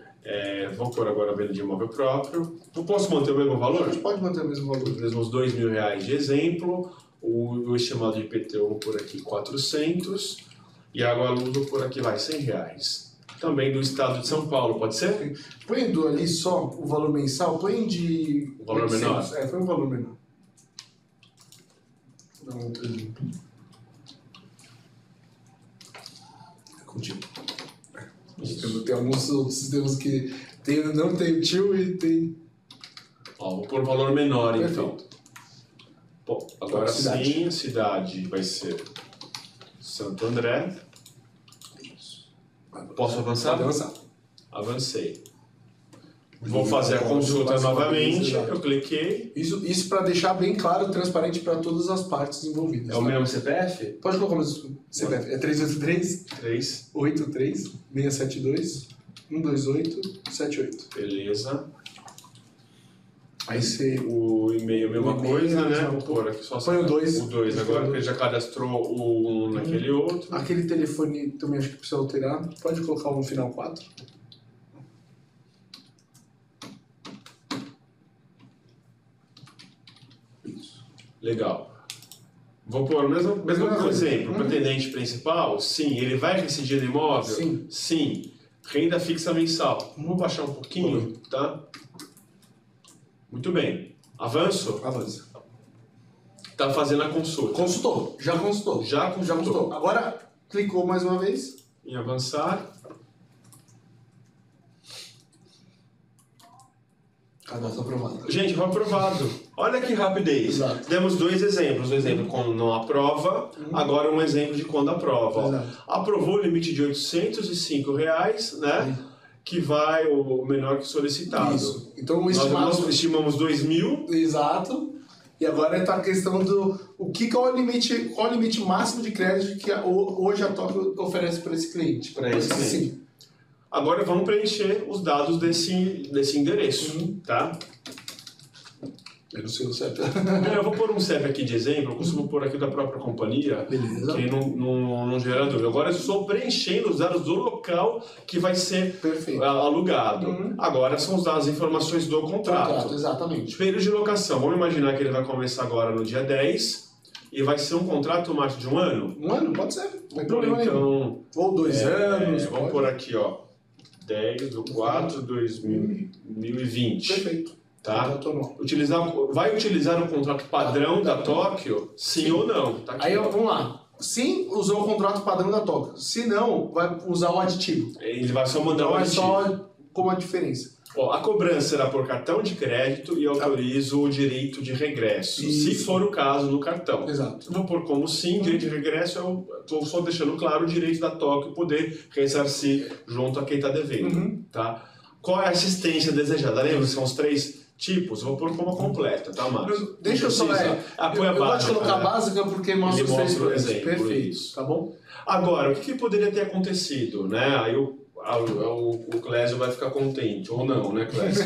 vou pôr agora a venda de imóvel próprio. Eu posso manter o mesmo valor? A gente pode manter o mesmo valor. Os mesmos R$2.000 de exemplo. O estimado de IPTU vou por aqui 400. E a água luz vou por aqui vai R$100. Também do estado de São Paulo, pode ser? Põe ali só o valor mensal, põe de... O valor menor? Põe um valor menor. Vou dar um outro exemplo. É contigo. Tem alguns outros sistemas que não tem tio e tem... Ó, vou pôr um valor menor, então. Perfeito. Bom, agora sim, a cidade vai ser Santo André. Posso avançar? Pode avançar. Avancei. Vou fazer a consulta novamente, eu cliquei. Isso para deixar bem claro e transparente para todas as partes envolvidas. É o mesmo CPF? Pode colocar o mesmo CPF. É 383 3. 83 672 128 78. Beleza. Aí você... O e-mail, a mesma coisa, né? Vou mesma pôr aqui só Põe o 2. O 2 agora, porque ele já cadastrou o 1 naquele outro. Aquele telefone também acho que precisa alterar. Pode colocar no final 4. Isso. Legal. Vou pôr o mesmo exemplo. O pretendente principal, sim. Ele vai residir no imóvel? Sim. Sim. Renda fixa mensal. Vamos baixar um pouquinho, tá? Muito bem. Avanço? Avança. Tá fazendo a consulta. Consultou. Já consultou. Já consultou. Agora, clicou mais uma vez. Em avançar. Cadastro aprovado. Gente, foi aprovado. Olha que rapidez. Exato. Demos 2 exemplos. Um exemplo quando não aprova, agora um exemplo de quando aprova. Exato. Aprovou o limite de R$805, né? Que vai o menor que solicitado. Isso. Então, o Nós estimamos 2.000. Exato. E agora está a questão do qual é o limite máximo de crédito que hoje a TOC oferece para esse cliente. Para esse cliente. Sim. Agora vamos preencher os dados desse endereço, tá? Eu não sei o CEP. Eu vou pôr um CEP aqui de exemplo, eu costumo pôr aqui da própria companhia, Beleza. que não gera dúvida. Agora eu estou preenchendo os dados do local que vai ser Perfeito. alugado. Agora são os dados, as informações do contrato. Exatamente. Período de locação, vamos imaginar que ele vai começar agora no dia 10 e vai ser um contrato mais de 1 ano? 1 ano? Pode ser. Não tem problema nenhum. Então, Ou 2 anos. vamos pôr aqui, ó, 10 de 4 de 2020. Perfeito. Tá? Vai utilizar o contrato padrão da Tóquio? Sim ou não? Tá aqui, Aí, ó. vamos lá. Sim, usou o contrato padrão da Tóquio. Se não, vai usar o aditivo. Ele vai só mandar Então o é aditivo. só como a diferença. Ó, a cobrança será por cartão de crédito e autorizo o direito de regresso, se Isso. for o caso no cartão. Exato. Eu vou pôr como sim, direito de regresso, eu estou só deixando claro o direito da Tóquio poder ressarcir junto a quem está devendo. Tá? Qual é a assistência desejada? Lembra? São os 3 tipos. Eu vou pôr como completa, tá, Márcio? Deixa eu só... Põe a eu gosto de colocar né? básica porque mostra Ele os 3 mostra o exemplos. exemplo, Perfeito. isso. Tá bom? Agora, o que poderia ter acontecido, né? Aí o Clésio vai ficar contente, ou não, né, Clésio?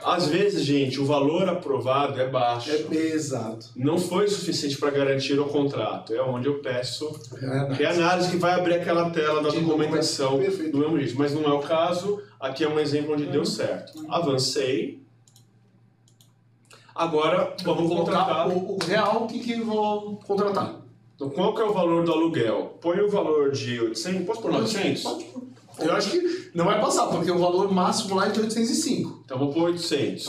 Às vezes, gente, o valor aprovado é baixo. Exato. Não foi suficiente para garantir o contrato. É onde eu peço reanálise, que vai abrir aquela tela da documentação do mesmo jeito. Mas não é o caso. Aqui é um exemplo onde deu certo. Avancei. Agora, vamos contratar. O real, que eu vou contratar? Então, qual que é o valor do aluguel? Põe o valor de 800. Posso pôr 900? Pode pôr. Eu acho que não vai passar, porque o valor máximo lá é de 805. Então, vou pôr 800.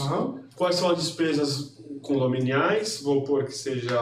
Quais são as despesas condominiais? Vou pôr que seja...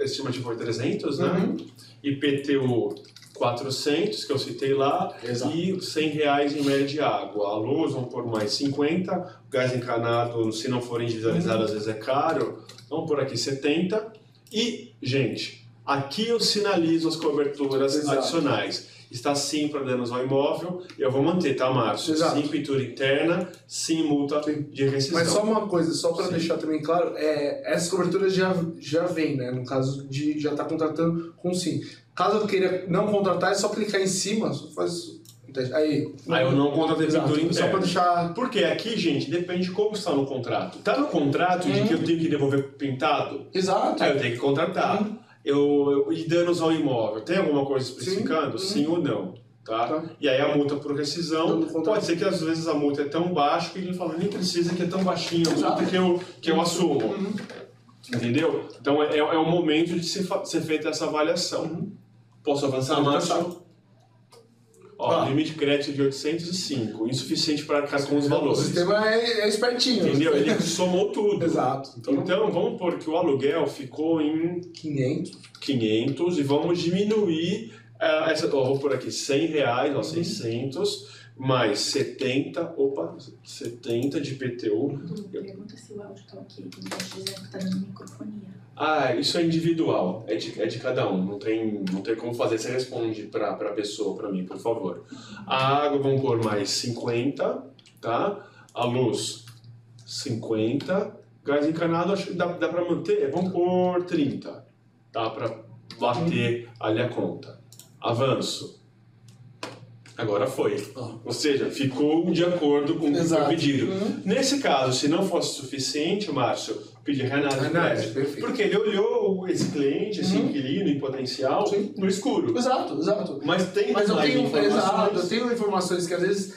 Estimativa for 300, né? IPTU 400, que eu citei lá. Exato. E R$100 em média de água. A luz, vamos pôr mais 50. Gás encanado, se não for individualizado, às vezes é caro. Vamos pôr aqui 70. E, gente, aqui eu sinalizo as coberturas adicionais. Está sim para danos ao imóvel, eu vou manter, tá, Márcio? Exato. Sim pintura interna, sim multa de rescisão. Mas só uma coisa, só para deixar também claro, essas coberturas já vêm, né? No caso de já estar contratando com sim. Caso eu queira não contratar, é só clicar em cima, só faz... Aí eu não contratei pintura interna. Só para deixar... Porque aqui, gente, depende de como está no contrato. Tá no contrato de que eu tenho que devolver pintado? Exato. Aí eu tenho que contratar. E danos ao imóvel, tem alguma coisa especificando? Sim ou não? Tá? E aí a multa por rescisão, pode ser que às vezes a multa é tão baixa que ele fala, nem precisa, que é tão baixinha a multa que eu assumo. Entendeu? Então é o momento de ser feita essa avaliação. Posso avançar, Márcio? Ó, limite de crédito de 805, insuficiente para arcar com os valores. O sistema é espertinho. Entendeu? Ele somou tudo. Exato. Então vamos pôr que o aluguel ficou em 500 e vamos diminuir vou pôr aqui R$100, ó, 600, mais 70 de IPTU. Pergunta se o áudio está ok, que não está dizendo que está dando microfonia. Isso é individual, é de cada um, não tem como fazer, você responde para a pessoa, para mim, por favor. A água vamos pôr mais 50, tá? A luz 50, gás encanado acho que dá para manter, vamos pôr 30, tá? Para bater ali a conta. Avanço. Agora foi. Ou seja, ficou de acordo com o que foi pedido. Nesse caso, se não fosse suficiente, Márcio, pedir reanálise de crédito. Porque ele olhou esse cliente, esse inquilino em potencial, no escuro. Exato. Mas eu tenho informações que às vezes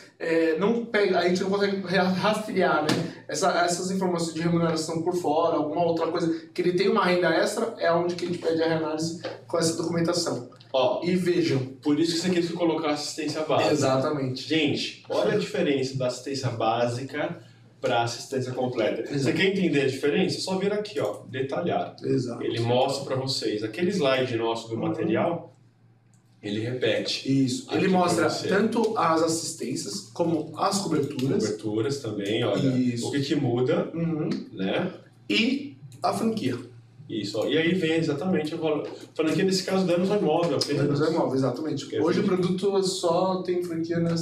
não pega, a gente não consegue rastrear, né? Essas informações de remuneração por fora, alguma outra coisa, que ele tem uma renda extra, é onde que a gente pede a reanálise com essa documentação. E vejam. Por isso que você quis colocar assistência básica. Exatamente. Gente, olha a diferença da assistência básica para assistência completa. Você quer entender a diferença? É só vir aqui, ó, detalhar. Exato. Ele mostra para vocês. Aquele slide nosso do material, ele repete. Isso. Ele mostra tanto as assistências como as coberturas. Coberturas também, olha. Isso. O que muda, né? E a franquia. Isso, ó. E aí vem exatamente a franquia, nesse caso, danos ao imóvel apenas. Danos ao imóvel, exatamente. Hoje o produto só tem franquia na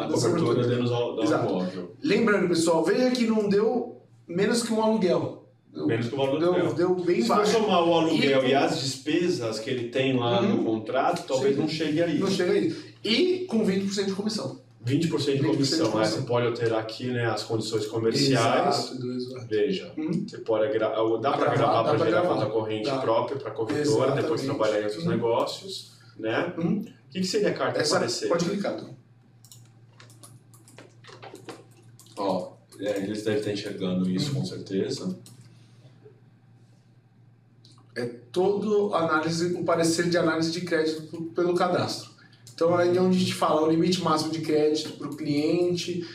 cobertura danos ao imóvel. Lembrando, pessoal, veja que não deu menos que um aluguel. Menos que um aluguel. Deu bem baixo. Se for somar o aluguel e as despesas que ele tem lá no contrato, talvez não chegue a isso. Não chega a isso. E com 20% de comissão. 20% de comissão, você pode alterar aqui, né, as condições comerciais. Exato. Veja, você pode dá para gravar para gerar conta corrente própria para a corretora, depois trabalhar em outros negócios, né? O que seria a carta de parecer? Pode clicar. Eles devem estar enxergando isso com certeza. É todo o parecer de análise de crédito pelo cadastro. Então, aí é onde a gente fala o limite máximo de crédito para o cliente,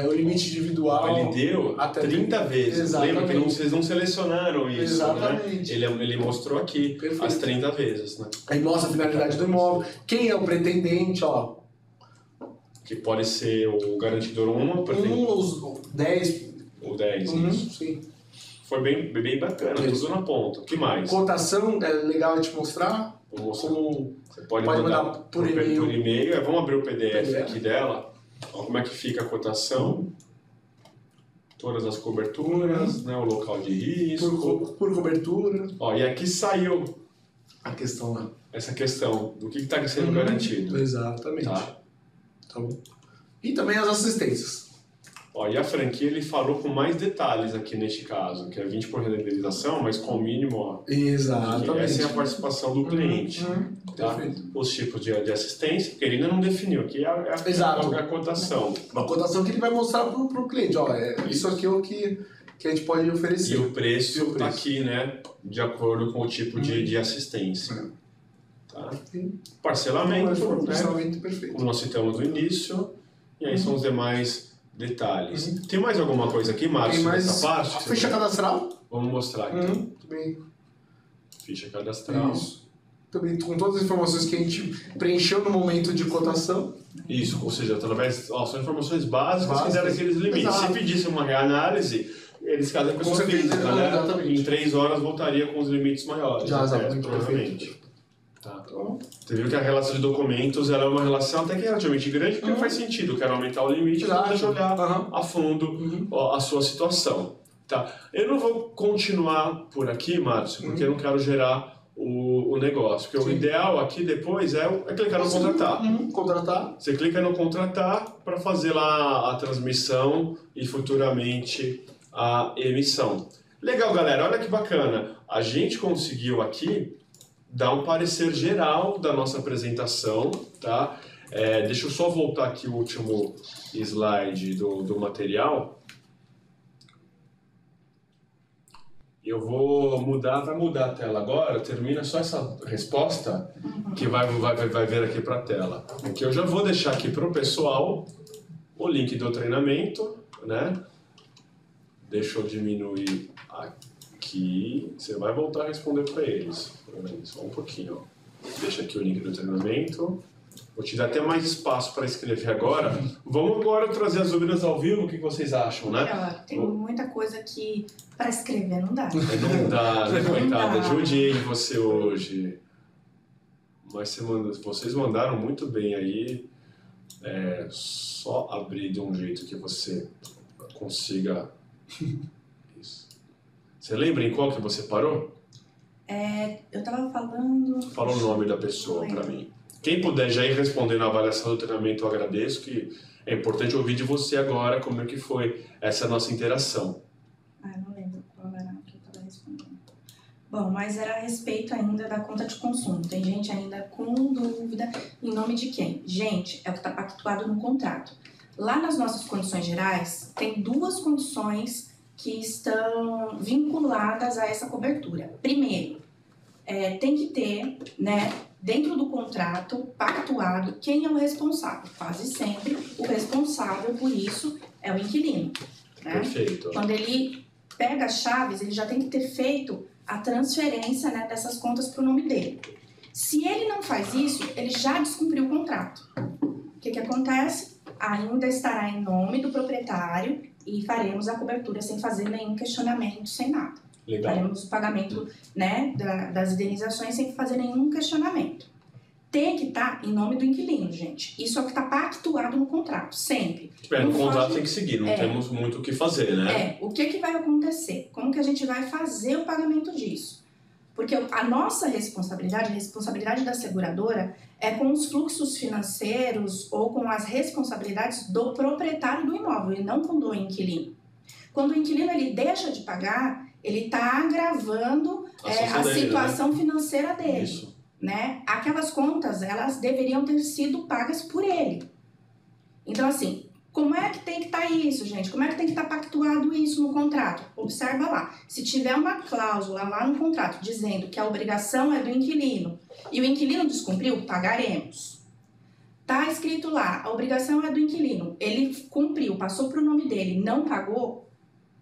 o limite individual. Ele deu até 30 vezes. Exatamente. Lembra que vocês não selecionaram isso. Exatamente. Né? Ele mostrou aqui as 30 vezes. Né? Aí mostra a finalidade do imóvel, quem é o pretendente, ó. Que pode ser o garantidor 1 ou 10. O 10, isso. Sim. Foi bem bacana, tudo na ponta. O que mais? Cotação, é legal a gente mostrar. Você pode mandar por e-mail. Vamos abrir o PDF aqui dela. Olha como é que fica a cotação. Todas as coberturas, né, o local de risco. Por cobertura. E aqui saiu a questão lá. Essa questão do que está sendo garantido. Exatamente. Tá bom. E também as assistências. E a franquia ele falou com mais detalhes aqui neste caso, que é 20% de indenização, mas com o mínimo. Exatamente. Essa é a participação do cliente. Tá? Os tipos de assistência, porque ele ainda não definiu. Aqui é a cotação. Uma cotação que ele vai mostrar para o cliente. Isso aqui é o que a gente pode oferecer. E o preço está aqui, né? De acordo com o tipo de assistência. Tá? Parcelamento, né? Perfeito. Como nós citamos no início. E aí são os demais detalhes. Tem mais alguma coisa aqui, Márcio, nessa parte? A ficha cadastral. Vamos mostrar aqui. Muito bem. Ficha cadastral. Isso. Também com todas as informações que a gente preencheu no momento de cotação. Isso, ou seja, através são informações básicas que deram aqueles limites. Exato. Se pedisse uma reanálise, eles casam com a pessoa física, né? Exatamente. Em 3 horas voltaria com os limites maiores. Provavelmente. Tá. Você viu que a relação de documentos ela é uma relação até que relativamente grande, porque não faz sentido. Eu quero aumentar o limite, então deixa eu olhar a fundo a sua situação. Tá. Eu não vou continuar por aqui, Márcio, porque eu não quero gerar o negócio. Porque o ideal aqui depois é clicar no contratar. Contratar. Você clica no contratar para fazer lá a transmissão e futuramente a emissão. Legal, galera. Olha que bacana. A gente conseguiu aqui dar um parecer geral da nossa apresentação, tá? Deixa eu só voltar aqui o último slide do material. Eu vou mudar, vai mudar a tela agora, termina só essa resposta que vai vir aqui para a tela. Aqui eu já vou deixar aqui para o pessoal o link do treinamento, né? Deixa eu diminuir aqui, você vai voltar a responder para eles. Só um pouquinho, ó. Deixa aqui o link do treinamento. Vou te dar até mais espaço para escrever agora. Vamos agora trazer as dúvidas ao vivo, o que vocês acham, né? Tem muita coisa que para escrever não dá. Não dá, né, coitada? Judiei de você hoje. Mas vocês mandaram muito bem aí. Só abrir de um jeito que você consiga... Isso. Você lembra em qual que você parou? Eu tava falando... Fala o nome da pessoa para mim. Quem puder já ir respondendo a avaliação do treinamento, eu agradeço, que é importante ouvir de você agora como é que foi essa nossa interação. Não lembro qual era que eu estava respondendo. Bom, mas era a respeito ainda da conta de consumo. Tem gente ainda com dúvida em nome de quem? Gente, é o que está pactuado no contrato. Lá nas nossas condições gerais, tem 2 condições que estão vinculadas a essa cobertura. Primeiro, tem que ter, né, dentro do contrato, pactuado, quem é o responsável. Quase sempre, o responsável por isso é o inquilino. Né? Perfeito. Quando ele pega as chaves, ele já tem que ter feito a transferência, né, dessas contas para o nome dele. Se ele não faz isso, ele já descumpriu o contrato. O que acontece? Ainda estará em nome do proprietário e faremos a cobertura sem fazer nenhum questionamento, sem nada. Legal. Faremos o pagamento, né, das indenizações sem fazer nenhum questionamento. Tem que estar em nome do inquilino, gente. Isso é o que está pactuado no contrato, sempre. O contrato tem que seguir, não temos muito o que fazer, né? O que vai acontecer? Como que a gente vai fazer o pagamento disso? Porque a nossa responsabilidade, a responsabilidade da seguradora, é com os fluxos financeiros ou com as responsabilidades do proprietário do imóvel e não com o do inquilino. Quando o inquilino ele deixa de pagar, ele está agravando a situação financeira dele. Isso. Né? Aquelas contas, elas deveriam ter sido pagas por ele. Então, assim, como é que tem que estar isso, gente? Como é que tem que estar pactuado isso no contrato? Observa lá. Se tiver uma cláusula lá no contrato dizendo que a obrigação é do inquilino e o inquilino descumpriu, pagaremos. Tá escrito lá, a obrigação é do inquilino, ele cumpriu, passou para o nome dele, não pagou,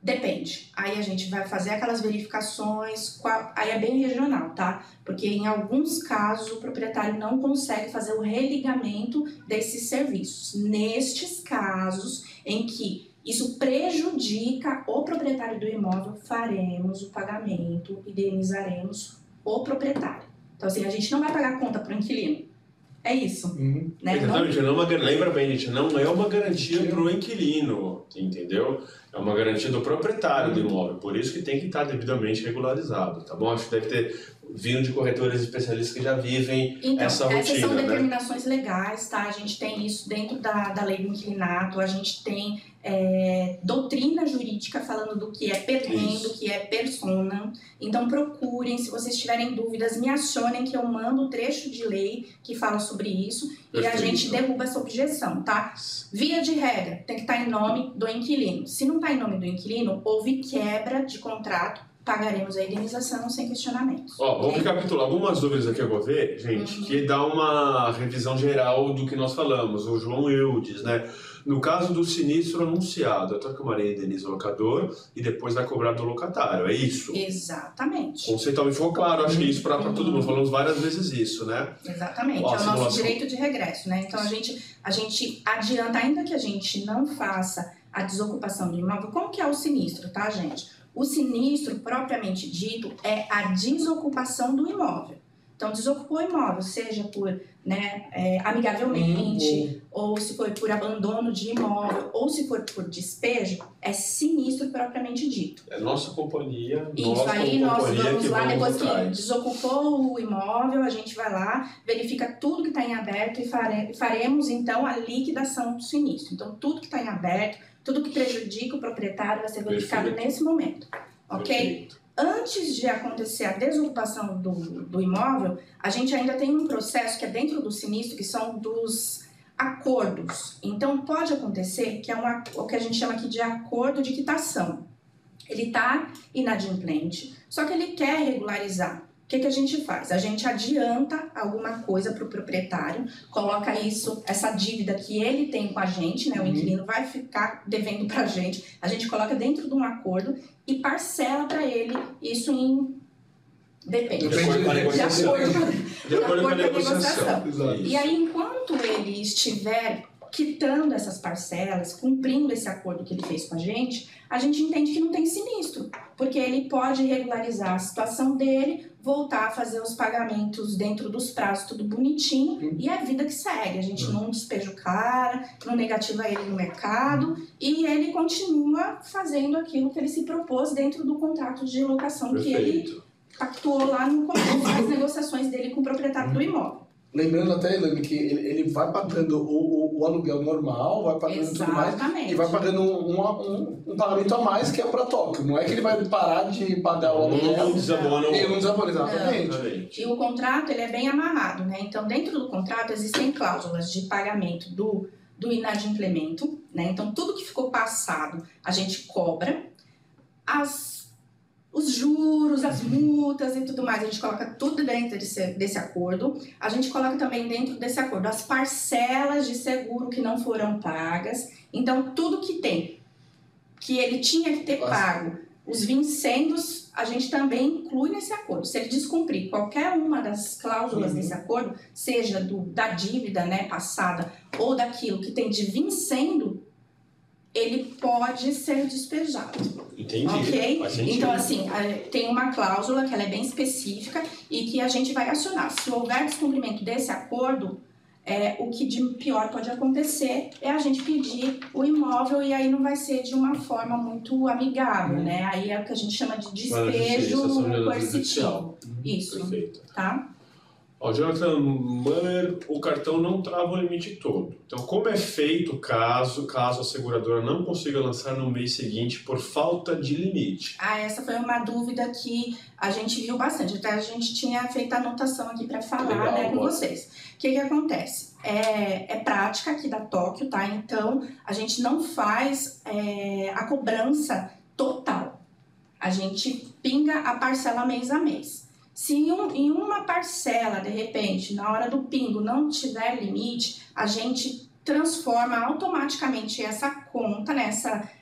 depende. Aí a gente vai fazer aquelas verificações, aí é bem regional, tá? Porque em alguns casos o proprietário não consegue fazer o religamento desses serviços. Nestes casos em que isso prejudica o proprietário do imóvel, faremos o pagamento, indenizaremos o proprietário. Então assim, a gente não vai pagar a conta para o inquilino. É isso. Né? Exatamente, lembra bem, gente, não é uma garantia para o inquilino, entendeu? É uma garantia do proprietário do imóvel, por isso que tem que estar devidamente regularizado, tá bom? Acho que deve ter vindo de corretores especialistas que já vivem essa rotina, essas são né? determinações legais, tá? A gente tem isso dentro da lei do inquilinato, a gente tem doutrina jurídica falando do que é perren, do que é persona. Então procurem, se vocês tiverem dúvidas, me acionem que eu mando o trecho de lei que fala sobre isso. Perfeito. E a gente derruba essa objeção, tá? Via de regra, tem que estar em nome do inquilino. Se não está em nome do inquilino, houve quebra de contrato, pagaremos a indenização sem questionamentos. Vamos recapitular algumas dúvidas aqui, eu vou ver, gente, que dá uma revisão geral do que nós falamos. O João Eudes, né? No caso do sinistro anunciado, a Toca Marinha indeniza o locador e depois vai cobrar do locatário, é isso? Exatamente. Conceitualmente ficou claro, acho que isso para todo mundo, falamos várias vezes isso, né? Exatamente, é o nosso direito de regresso, né? Então a gente adianta, ainda que a gente não faça a desocupação do imóvel, como que é o sinistro, tá, gente? O sinistro, propriamente dito, é a desocupação do imóvel. Então, desocupou o imóvel, seja por, né, amigavelmente, ou se for por abandono de imóvel, ou se for por despejo, é sinistro propriamente dito. É nossa companhia, isso aí nós vamos lá, depois que desocupou o imóvel, a gente vai lá, verifica tudo que está em aberto e faremos, então, a liquidação do sinistro. Então, tudo que está em aberto, tudo que prejudica o proprietário vai ser verificado nesse momento, ok? Perfeito. Antes de acontecer a desocupação do imóvel, a gente ainda tem um processo que é dentro do sinistro, que são Acordos. Então, pode acontecer que é o que a gente chama aqui de acordo de quitação. Ele está inadimplente, só que ele quer regularizar. O que a gente faz? A gente adianta alguma coisa para o proprietário, coloca essa dívida que ele tem com a gente, né? O inquilino vai ficar devendo para a gente coloca dentro de um acordo e parcela para ele isso em... Depende. De acordo com a negociação. De acordo com a negociação. E aí, enquanto ele estiver quitando essas parcelas, cumprindo esse acordo que ele fez com a gente entende que não tem sinistro, porque ele pode regularizar a situação dele, voltar a fazer os pagamentos dentro dos prazos, tudo bonitinho, e é a vida que segue. A gente não despeja o cara, não negativa ele no mercado, e ele continua fazendo aquilo que ele se propôs dentro do contrato de locação que ele pactuou lá no começo das negociações dele com o proprietário do imóvel. Lembrando até, Elaine, que ele vai pagando o aluguel normal, vai pagando tudo mais, e vai pagando um pagamento a mais que é para Tóquio. Não é que ele vai parar de pagar o aluguel. Não desabona. Exatamente. E o contrato, ele é bem amarrado, né? Então, dentro do contrato, existem cláusulas de pagamento do inadimplemento, né? Então, tudo que ficou passado, a gente cobra. Os juros, as multas e tudo mais, a gente coloca tudo dentro desse acordo. A gente coloca também dentro desse acordo as parcelas de seguro que não foram pagas. Então, tudo que ele tinha que ter pago, os vincendos, a gente também inclui nesse acordo. Se ele descumprir qualquer uma das cláusulas desse acordo, seja da dívida, né, passada ou daquilo que tem de vincendo, ele pode ser despejado. Entendi. Ok? Faz sentido. Então, assim, tem uma cláusula que ela é bem específica e que a gente vai acionar. Se houver descumprimento desse acordo, o que de pior pode acontecer é a gente pedir o imóvel e aí não vai ser de uma forma muito amigável, né? Aí é o que a gente chama de despejo coercitivo. Isso. Perfeito. Tá? Ó, Jonathan Manner, o cartão não trava o limite todo. Então, como é feito caso a seguradora não consiga lançar no mês seguinte por falta de limite? Essa foi uma dúvida que a gente viu bastante. Até a gente tinha feito a anotação aqui para falar, né, com vocês. O que acontece? É prática aqui da Tóquio, tá? Então, a gente não faz a cobrança total. A gente pinga a parcela mês a mês. Se em uma parcela, de repente, na hora do pingo não tiver limite, a gente transforma automaticamente essa conta, né,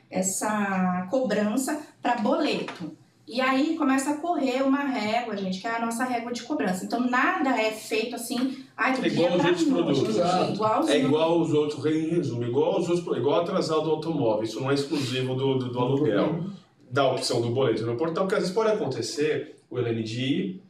essa cobrança para boleto. E aí começa a correr uma régua, gente, que é a nossa régua de cobrança. Então nada é feito assim, é igual aos outros produtos. É igual aos outros, em resumo, igual atrasado do automóvel. Isso não é exclusivo do aluguel. Da opção do boleto no portal, porque às vezes pode acontecer o LND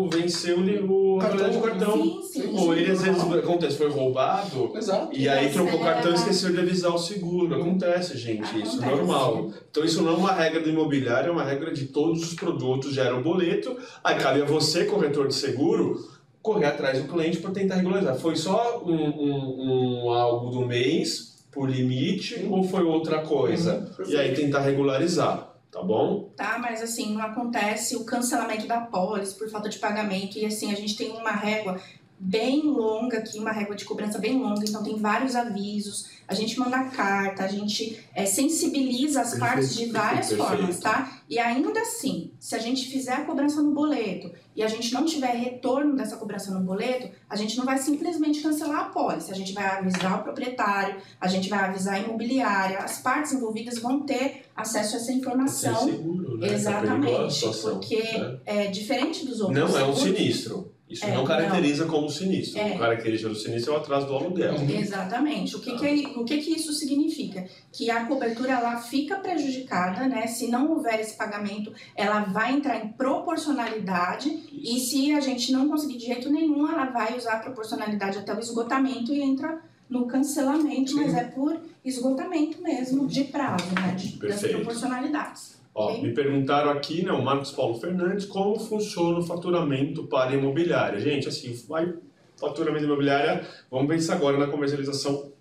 venceu o cartão. Ou ele às vezes acontece, foi roubado. Exato. E aí trocou o cartão e esqueceu de avisar o seguro. Acontece, gente, isso é normal. Então isso não é uma regra do imobiliário, é uma regra de todos os produtos, gera um boleto, aí cabe a você, corretor de seguro, correr atrás do cliente para tentar regularizar. Foi só algo do mês, por limite, ou foi outra coisa? E aí tentar regularizar. Tá bom? Tá, mas assim, não acontece o cancelamento da pólice por falta de pagamento. E assim, a gente tem uma régua bem longa aqui, uma régua de cobrança bem longa, então tem vários avisos, a gente manda carta, a gente sensibiliza as partes de várias formas, tá? E ainda assim, se a gente fizer a cobrança no boleto e a gente não tiver retorno dessa cobrança no boleto, a gente não vai simplesmente cancelar a pólice, a gente vai avisar o proprietário, a gente vai avisar a imobiliária, as partes envolvidas vão ter acesso a essa informação. Seguro, né? Exatamente, porque é diferente dos outros. Não é um sinistro. Isso não caracteriza como sinistro. O característica do sinistro é o atraso do aluguel. Exatamente. O que isso significa? Que a cobertura ela fica prejudicada, né? Se não houver esse pagamento, ela vai entrar em proporcionalidade. E se a gente não conseguir de jeito nenhum, ela vai usar a proporcionalidade até o esgotamento e entra no cancelamento, mas é por esgotamento mesmo de prazo, né? Das proporcionalidades. Ó, me perguntaram aqui, né, o Marcos Paulo Fernandes, como funciona o faturamento para imobiliária. Gente, assim, faturamento imobiliária, vamos pensar agora na comercialização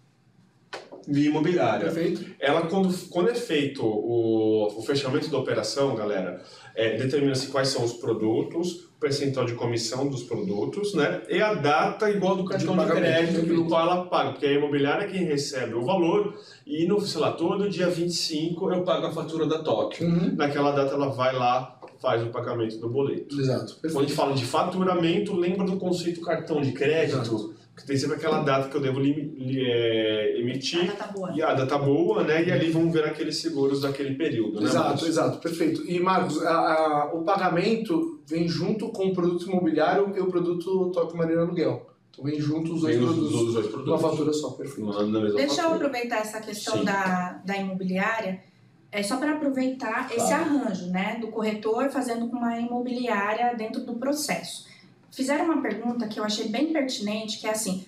via imobiliária. Perfeito. Ela, quando é feito o fechamento da operação, galera, determina-se quais são os produtos, o percentual de comissão dos produtos, né? E a data igual do cartão de crédito no qual ela paga, porque a imobiliária é quem recebe o valor e, sei lá, todo dia 25 eu pago a fatura da Tóquio. Naquela data ela vai lá, faz o pagamento do boleto. Exato. Perfeito. Quando a gente fala de faturamento, lembra do conceito cartão de crédito? Exato. Que tem sempre aquela data que eu devo emitir. A data boa. E a data boa, né? E ali vão ver aqueles seguros daquele período, né? Exato, perfeito. E, Marcos, o pagamento vem junto com o produto imobiliário e o produto Tóquio Marine Aluguel. Então vem junto os dois produtos. Uma fatura só, perfeito. Deixa eu aproveitar essa questão da imobiliária, só para aproveitar esse arranjo, né? Do corretor fazendo com uma imobiliária dentro do processo. Fizeram uma pergunta que eu achei bem pertinente, que é assim,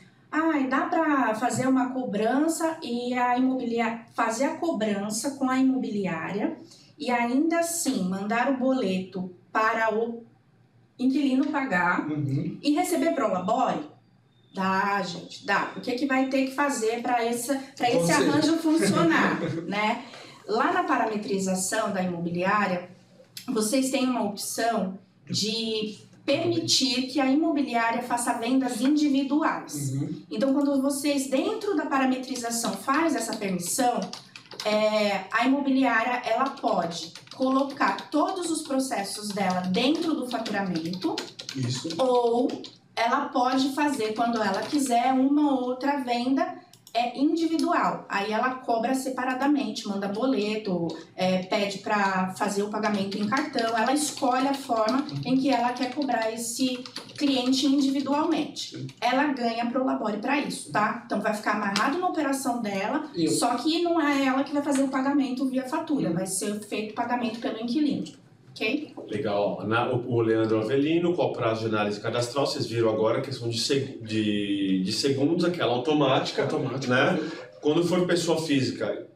dá para fazer uma cobrança e a imobiliária fazer a cobrança com a imobiliária e ainda assim mandar o boleto para o inquilino pagar e receber prolabore? Dá, gente, dá. O que vai ter que fazer para esse arranjo funcionar, né? Lá na parametrização da imobiliária, vocês têm uma opção de permitir que a imobiliária faça vendas individuais. Então, quando vocês, dentro da parametrização, faz essa permissão, a imobiliária ela pode colocar todos os processos dela dentro do faturamento. Isso. Ou ela pode fazer, quando ela quiser, uma ou outra venda individual. Aí ela cobra separadamente, manda boleto, pede para fazer o pagamento em cartão. Ela escolhe a forma em que ela quer cobrar esse cliente individualmente. Ela ganha prolabore para isso, tá? Então vai ficar amarrado na operação dela, só que não é ela que vai fazer o pagamento via fatura, vai ser feito o pagamento pelo inquilino. Okay? Legal. O Leandro Avelino, qual o prazo de análise cadastral? Vocês viram agora a questão de segundos, aquela automática. Né? Quando for pessoa física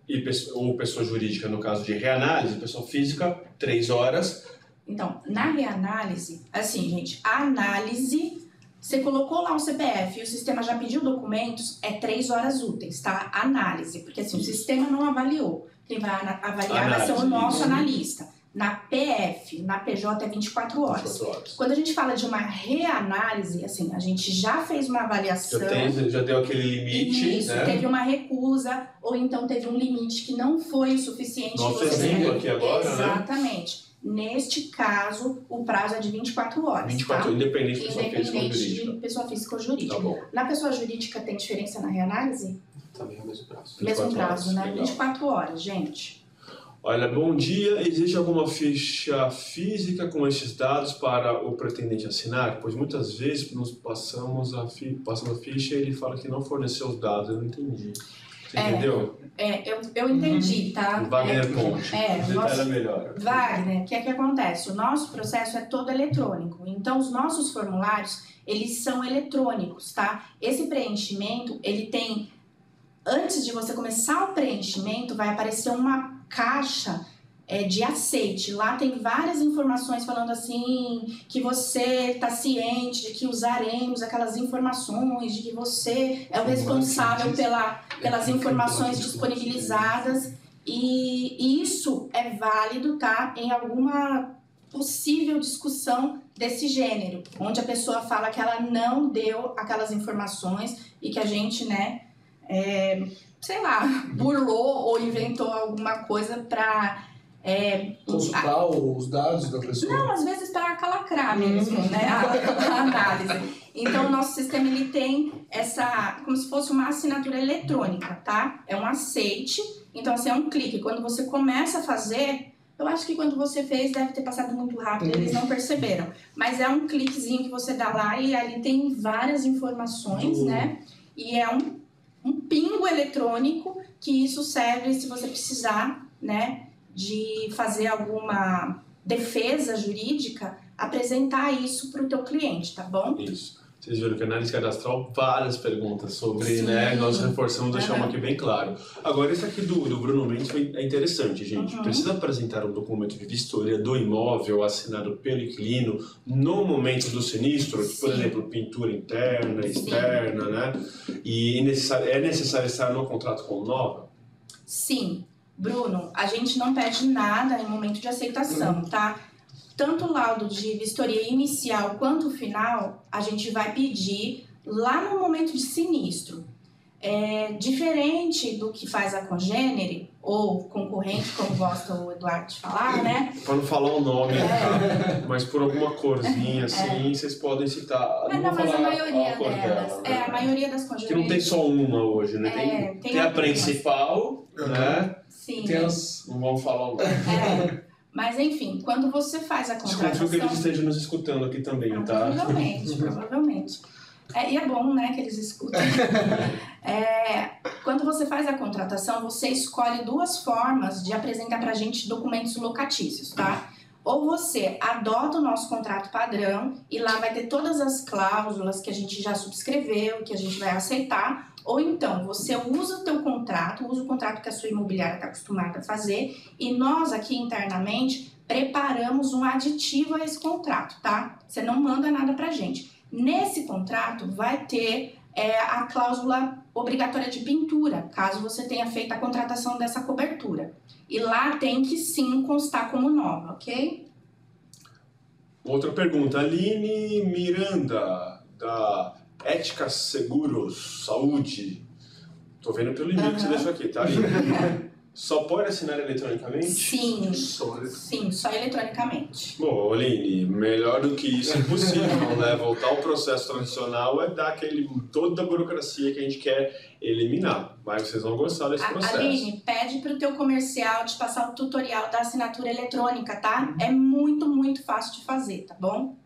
ou pessoa jurídica, no caso de reanálise, pessoa física, 3 horas. Então, na reanálise, assim, gente, a análise, você colocou lá o CPF e o sistema já pediu documentos, 3 horas úteis, tá? Análise, porque assim, o sistema não avaliou. Quem vai avaliar vai ser o nosso analista. Na PF, na PJ é 24 horas. Quando a gente fala de uma reanálise, assim, a gente já fez uma avaliação. Já deu aquele limite. Isso, né? Teve uma recusa, ou então teve um limite que não foi o suficiente. Nosso exemplo aqui agora, exatamente. Né? Neste caso, o prazo é de 24 horas. 24, tá? Independente de pessoa física ou jurídica. De pessoa física ou jurídica. Tá bom. Na pessoa jurídica tem diferença na reanálise? Também é o mesmo prazo. Mesmo prazo, horas, né? legal. 24 horas, gente. Olha, bom dia. Existe alguma ficha física com estes dados para o pretendente assinar? Pois muitas vezes nós passamos a ficha e ele fala que não forneceu os dados. Eu não entendi. Você entendeu? Eu entendi, tá? Wagner Ponte. Detalha melhor. Wagner, o que acontece? O nosso processo é todo eletrônico. Então, os nossos formulários, eles são eletrônicos, tá? Esse preenchimento, ele tem... Antes de você começar o preenchimento, vai aparecer uma caixa de aceite. Lá tem várias informações falando assim, que você está ciente de que usaremos aquelas informações, de que você é o responsável pelas informações disponibilizadas. E isso é válido, tá? Em alguma possível discussão desse gênero, onde a pessoa fala que ela não deu aquelas informações e que a gente, né, sei lá, burlou ou inventou alguma coisa para consultar os dados da pessoa? Não, às vezes para calacrar mesmo, né, a análise. Então, o nosso sistema, ele tem como se fosse uma assinatura eletrônica, tá? É um aceite, então, assim, é um clique. Quando você começa a fazer, eu acho que quando você fez, deve ter passado muito rápido, eles não perceberam. Mas é um cliquezinho que você dá lá e ali tem várias informações, né? E é um pingo eletrônico que isso serve se você precisar, né, de fazer alguma defesa jurídica, apresentar isso para o teu cliente, tá bom? Isso. Vocês viram que a análise cadastral, várias perguntas sobre, Sim. né? Nós reforçamos, deixamos aqui bem claro. Agora, esse aqui do Bruno Mendes é interessante, gente. Precisa apresentar um documento de vistoria do imóvel assinado pelo inquilino no momento do sinistro, por exemplo, pintura interna, externa, né? E é necessário estar no contrato como nova? Sim. Bruno, a gente não pede nada em momento de aceitação, tá? Tanto o laudo de vistoria inicial quanto o final, a gente vai pedir lá no momento de sinistro. Diferente do que faz a congênere, ou concorrente, como gosta o Eduardo de falar, né? Para não falar o nome, tá? Mas por alguma corzinha, assim, vocês podem citar. Mas vou a falar maioria a cor delas. dela, a maioria das que não congêneres. tem só uma hoje, né? Tem a principal, né? Sim. Tem as... Não vamos falar o nome. Mas enfim, quando você faz a contratação... Desconfio que eles estejam nos escutando aqui também, tá? Provavelmente. E é bom, né, que eles escutem. Quando você faz a contratação, você escolhe duas formas de apresentar pra gente documentos locatícios, tá? Ou você adota o nosso contrato padrão e lá vai ter todas as cláusulas que a gente já subscreveu, que a gente vai aceitar. Ou então, você usa o teu contrato, usa o contrato que a sua imobiliária está acostumada a fazer e nós aqui internamente preparamos um aditivo a esse contrato, tá? Você não manda nada pra gente. Nesse contrato vai ter a cláusula obrigatória de pintura, caso você tenha feito a contratação dessa cobertura. E lá tem que sim constar como nova, ok? Outra pergunta. Aline Miranda, da Ética Seguros Saúde. Tô vendo pelo e-mail que você deixou aqui, tá, Aline? Só pode assinar eletronicamente? Sim, só eletronicamente. Bom, Aline, melhor do que isso é impossível, né? Voltar ao processo tradicional é dar toda a burocracia que a gente quer eliminar. Mas vocês vão gostar desse processo. Aline, pede pro teu comercial te passar o tutorial da assinatura eletrônica, tá? É muito, muito fácil de fazer, tá bom?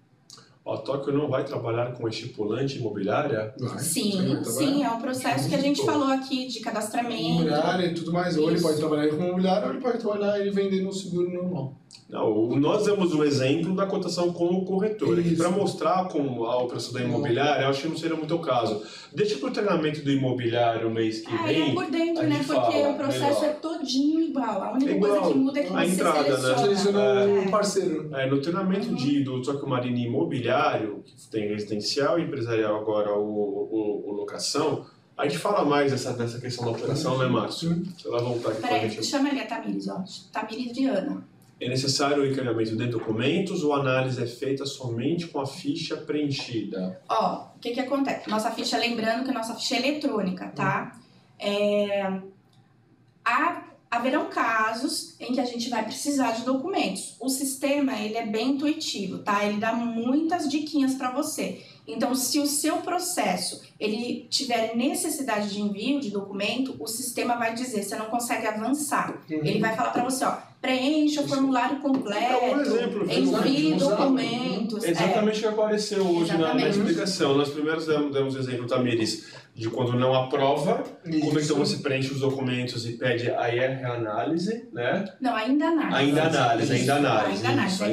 A Tóquio não vai trabalhar com estipulante imobiliária? Sim, é um processo que a gente falou aqui de cadastramento. Imobiliária e tudo mais. Ou ele pode trabalhar com imobiliária, ou ele pode trabalhar e vender no seguro normal. Não, nós demos o exemplo da cotação com o corretor. Aqui para mostrar como a operação da imobiliária, eu acho que não seria muito o caso. Deixa para o treinamento do imobiliário mês que vem. É por dentro, né? Porque o processo é todinho igual. A única coisa que muda é que você seleciona o parceiro. No treinamento do Tóquio Marine imobiliário, que tem residencial e empresarial agora, o locação, a gente fala mais dessa questão da operação, né, Márcio? Se ela voltar aqui pra gente. Chama ali a Tamires, ó. Tamires Viana. É necessário o encaminhamento de documentos ou a análise é feita somente com a ficha preenchida? Ó, o que acontece? Nossa ficha, lembrando que a nossa ficha é eletrônica, tá? Haverão casos em que a gente vai precisar de documentos. O sistema, ele é bem intuitivo, tá? Ele dá muitas diquinhas para você. Então, se o seu processo ele tiver necessidade de envio de documento, o sistema vai dizer, você não consegue avançar. Ele vai falar para você, ó, preencha o formulário completo, envie documentos. Exatamente o que apareceu hoje na explicação. Nós primeiros demos o exemplo, Tamires, de quando não aprova, como então você preenche os documentos e pede a reanálise, né? Não, ainda análise. Ainda análise.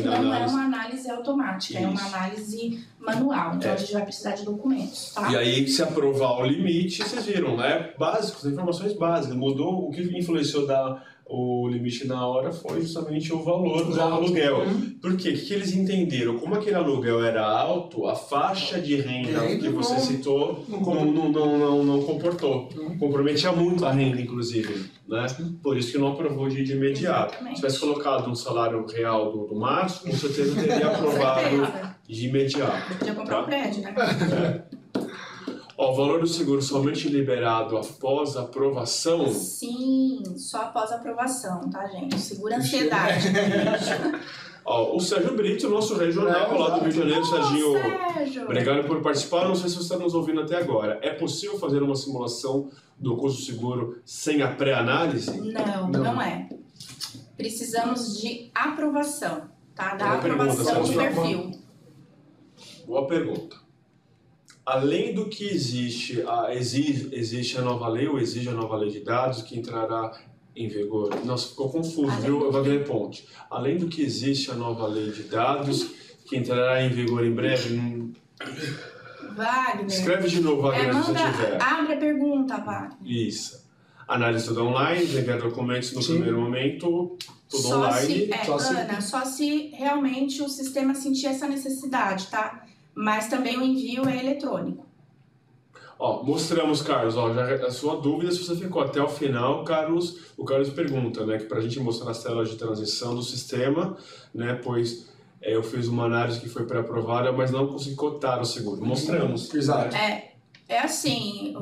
Não é uma análise automática, é uma análise manual. Então a gente vai precisar de documentos, tá? E aí, se aprovar o limite, vocês viram, né? Básicos, informações básicas. Mudou, o que influenciou o limite na hora foi justamente o valor do aluguel. Por quê? O que eles entenderam? Como aquele aluguel era alto, a faixa de renda que você citou não comportou. Comprometia muito a renda, inclusive. Né? Por isso que não aprovou de imediato. Se tivesse colocado um salário real do Márcio, com certeza teria aprovado de imediato. Podia comprar um prédio, né? O valor do seguro somente liberado após a aprovação? Sim, só após a aprovação, tá, gente? Segura ansiedade. O Sérgio Brito, nosso regional lá do Rio de Janeiro. Sérgio, obrigado por participar. Não sei se você está nos ouvindo até agora. É possível fazer uma simulação do custo do seguro sem a pré-análise? Não é. Precisamos de aprovação, tá? Da aprovação do perfil. Boa pergunta. Além do que existe a nova lei ou exige a nova lei de dados que entrará em vigor? Nossa, ficou confuso, viu, Wagner Ponte? Além do que existe a nova lei de dados que entrará em vigor em breve? Wagner. Escreve de novo, Wagner, se você tiver. Abre a pergunta, Wagner. Isso. Análise tudo online, enviar documentos no primeiro momento, tudo só online. Ana, só se realmente o sistema sentir essa necessidade, tá? Mas também o envio é eletrônico. Ó, mostramos, Carlos, ó, já a sua dúvida, se você ficou até o final, o Carlos pergunta, né, que pra gente mostrar as telas de transição do sistema, né, pois eu fiz uma análise que foi pré-aprovada, mas não consegui cotar o seguro. Mostramos. Exato. É assim,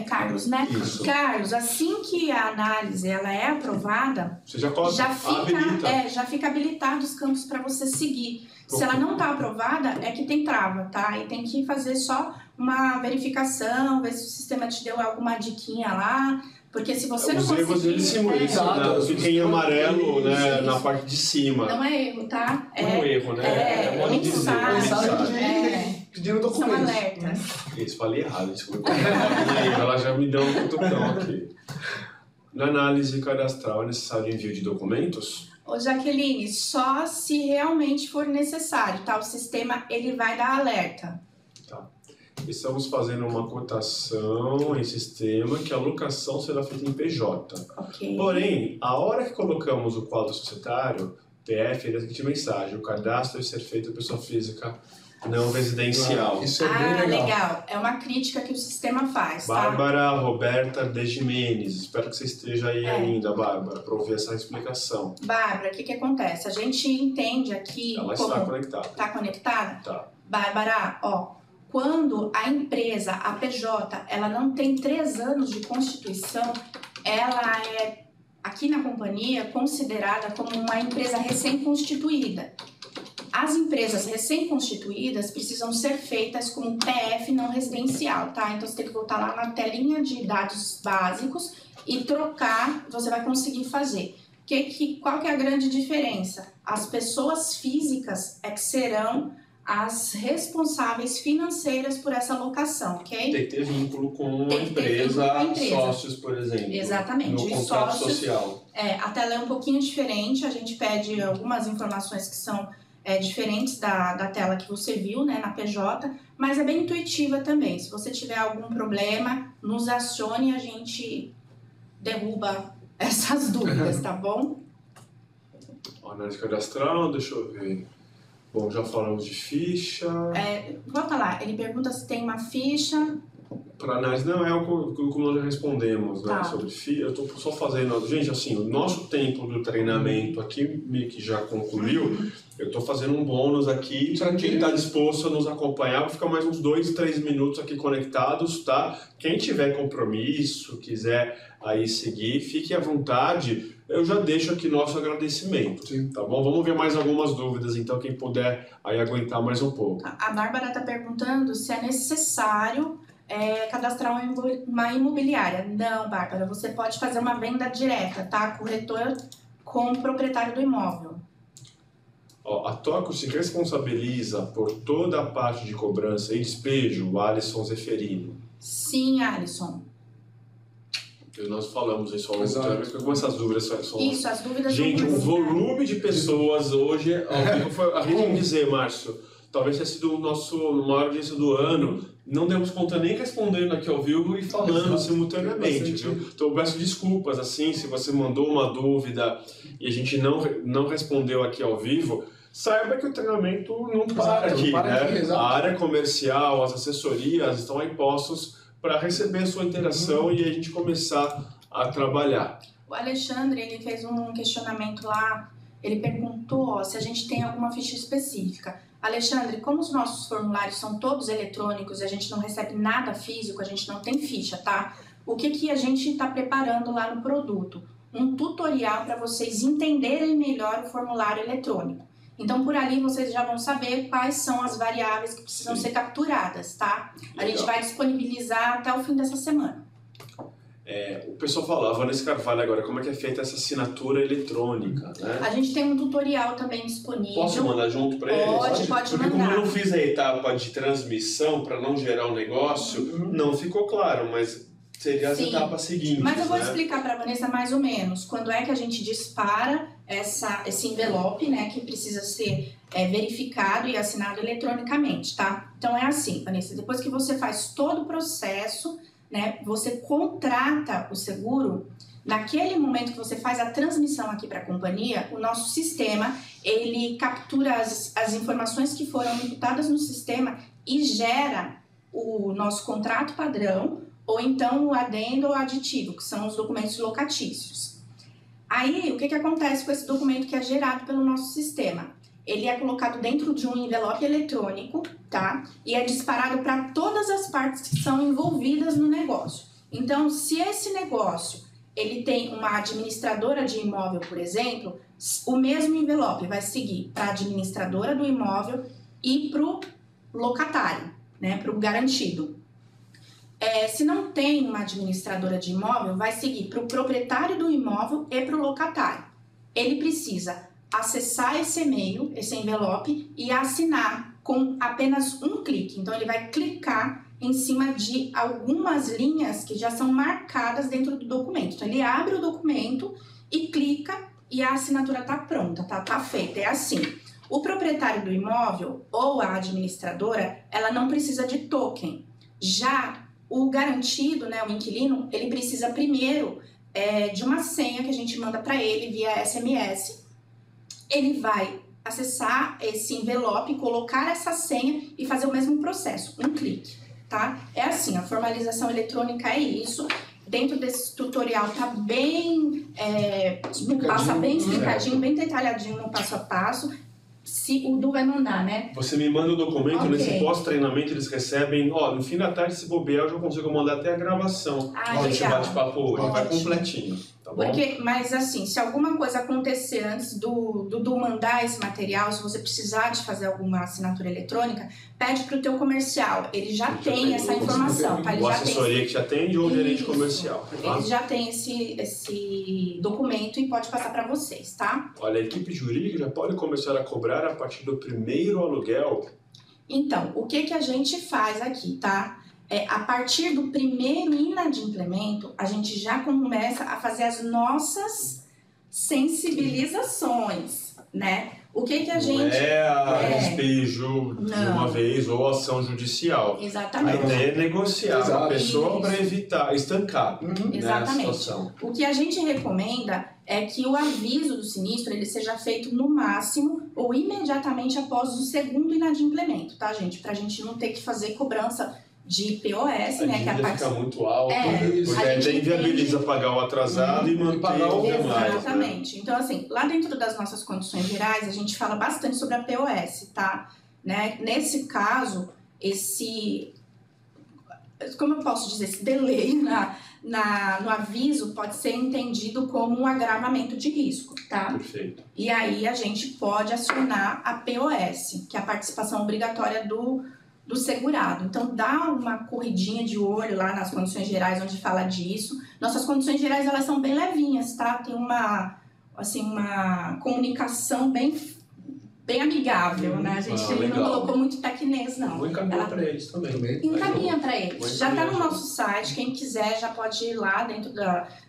Carlos, né? Isso. Carlos, assim que a análise ela é aprovada, Você já coloca, habilita. já fica habilitado os campos para você seguir. Se ela não está aprovada, é que tem trava, tá? E tem que fazer só uma verificação, ver se o sistema te deu alguma diquinha lá. Porque se você não conseguir... Os erros eles simulam, fica em amarelo, né, na parte de cima. Não é erro, tá? É um erro, né? É mensagem. Pedindo São documentos. alertas. Isso, falei errado, desculpa. Ela já me deu um cutucão aqui. Na análise cadastral, é necessário envio de documentos? Ô Jaqueline, só se realmente for necessário, tá? O sistema, ele vai dar alerta. Tá. Estamos fazendo uma cotação em sistema que a locação será feita em PJ. Ok. Porém, a hora que colocamos o quadro societário, PF, ele tem mensagem, o cadastro deve ser feito por pessoa física não residencial. Isso é bem legal. É uma crítica que o sistema faz, tá? Bárbara Roberta de Jimenez. Espero que você esteja aí ainda, Bárbara, para ouvir essa explicação. Bárbara, o que a gente entende aqui... Ela está conectada. Está conectada? Tá. Bárbara, quando a empresa, a PJ, ela não tem 3 anos de constituição, ela é, aqui na companhia, considerada como uma empresa recém-constituída. As empresas recém-constituídas precisam ser feitas com PF não residencial, tá? Então você tem que voltar lá na telinha de dados básicos e trocar, você vai conseguir fazer. Qual que é a grande diferença? As pessoas físicas é que serão as responsáveis financeiras por essa locação, ok? Tem que ter vínculo com a empresa, sócios, por exemplo. Exatamente. No contrato social. A tela é um pouquinho diferente, a gente pede algumas informações que são diferentes da tela que você viu, né, na PJ, mas é bem intuitiva também. Se você tiver algum problema, nos acione e a gente derruba essas dúvidas, tá bom? Análise cadastral, deixa eu ver. Bom, já falamos de ficha. Volta lá, ele pergunta se tem uma ficha. Para análise, não, é o que nós já respondemos, né, Tá. sobre ficha. Eu estou só fazendo... Gente, assim, o nosso tempo do treinamento aqui meio que já concluiu. Eu estou fazendo um bônus aqui. Quem está disposto a nos acompanhar, vai ficar mais uns 2, 3 minutos aqui conectados, tá? Quem tiver compromisso, quiser aí seguir, fique à vontade. Eu já deixo aqui nosso agradecimento, tá bom? Vamos ver mais algumas dúvidas, então, quem puder aí aguentar mais um pouco. A Bárbara está perguntando se é necessário cadastrar uma imobiliária. Não, Bárbara, você pode fazer uma venda direta, tá? Corretor com o proprietário do imóvel. Ó, a Toco se responsabiliza por toda a parte de cobrança e despejo, o Alisson Zeferino. Sim, Alisson. Nós falamos isso ao longo do tempo, como essas dúvidas são... Isso, as dúvidas Gente, são o volume de pessoas hoje, ao vivo foi, a gente tem que dizer, Márcio, talvez tenha sido o nosso maior audiência do ano, não demos conta nem respondendo aqui ao vivo e falando simultaneamente, viu? Então eu peço desculpas, assim, se você mandou uma dúvida e a gente não respondeu aqui ao vivo, saiba que o treinamento não para aqui, né? A área comercial, as assessorias estão aí postos para receber a sua interação e a gente começar a trabalhar. O Alexandre, ele fez um questionamento lá, ele perguntou se a gente tem alguma ficha específica. Alexandre, como os nossos formulários são todos eletrônicos e a gente não recebe nada físico, a gente não tem ficha, tá? O que a gente está preparando lá no produto? Um tutorial para vocês entenderem melhor o formulário eletrônico. Então, por ali, vocês já vão saber quais são as variáveis que precisam ser capturadas, tá? A gente vai disponibilizar até o fim dessa semana. O pessoal falava nesse Carvalho agora, como é que é feita essa assinatura eletrônica, né? A gente tem um tutorial também disponível. Posso mandar junto para eles? Pode Porque mandar. como eu não fiz a etapa de transmissão para não gerar um negócio, não ficou claro, mas Seria as Sim. etapas seguintes, Mas eu vou né? explicar para a Vanessa mais ou menos quando é que a gente dispara esse envelope, né, que precisa ser verificado e assinado eletronicamente, tá? Então é assim, Vanessa, depois que você faz todo o processo, né, você contrata o seguro, naquele momento que você faz a transmissão aqui para a companhia, o nosso sistema, ele captura as informações que foram imputadas no sistema e gera o nosso contrato padrão, ou então o adendo ou aditivo, que são os documentos locatícios. Aí, o que acontece com esse documento que é gerado pelo nosso sistema? Ele é colocado dentro de um envelope eletrônico, tá? E é disparado para todas as partes que são envolvidas no negócio. Então, se esse negócio ele tem uma administradora de imóvel, por exemplo, o mesmo envelope vai seguir para a administradora do imóvel e para o locatário, né? Para o garantido. Se não tem uma administradora de imóvel, vai seguir para o proprietário do imóvel e para o locatário. Ele precisa acessar esse e-mail, esse envelope, e assinar com apenas um clique. Então, ele vai clicar em cima de algumas linhas que já são marcadas dentro do documento. Então, ele abre o documento e clica e a assinatura está pronta, tá feita. É assim. O proprietário do imóvel ou a administradora, ela não precisa de token. Já o garantido, né, o inquilino, ele precisa primeiro de uma senha que a gente manda para ele via SMS. Ele vai acessar esse envelope, colocar essa senha e fazer o mesmo processo, um clique, tá? É assim, a formalização eletrônica é isso. Dentro desse tutorial tá bem, bem explicadinho, bem detalhadinho no passo a passo. Se o Du vai mandar, né? Você me manda o documento, Ok. nesse pós-treinamento eles recebem, no fim da tarde, se bobear, eu já consigo mandar até a gravação. Esse legal. bate-papo hoje, vai Ótimo. completinho, tá bom? Mas assim, se alguma coisa acontecer antes do mandar esse material, se você precisar de fazer alguma assinatura eletrônica, pede pro teu comercial. Ele já tem essa informação, tá? Ele Ou já assessoria que te atende ou gerente Isso. comercial, tá? Ele já tem esse documento e pode passar para vocês, tá? Olha, a equipe jurídica já pode começar a cobrar a partir do primeiro aluguel. Então, o que a gente faz aqui, tá? A partir do primeiro inadimplemento, a gente já começa a fazer as nossas sensibilizações, né? O que a gente... Não é a despejo de Não. uma vez ou ação judicial. A Exatamente. ideia é negociar com a Exato. pessoa Isso. para evitar, estancar, né, a Exatamente. situação. O que a gente recomenda é que o aviso do sinistro ele seja feito no máximo ou imediatamente após o segundo inadimplemento, tá, gente? Pra gente não ter que fazer cobrança de POS, A né? Que é a dívida parte... fica muito alta, isso. porque A até gente inviabiliza pagar o atrasado e manter pagar o o demais. Né? Exatamente. Então, assim, lá dentro das nossas condições gerais, a gente fala bastante sobre a POS, tá? Né? Nesse caso, como eu posso dizer, esse delay no aviso pode ser entendido como um agravamento de risco, tá? Perfeito. E aí a gente pode acionar a POS, que é a participação obrigatória do segurado. Então, dá uma corridinha de olho lá nas condições gerais, onde fala disso. Nossas condições gerais, elas são bem levinhas, tá? Tem uma comunicação bem amigável, né? A gente não legal. colocou muito tecnês, não. Vou encaminhar para eles também. Encaminha para Vou eles. Já está no encaminhar. nosso site. Quem quiser já pode ir lá dentro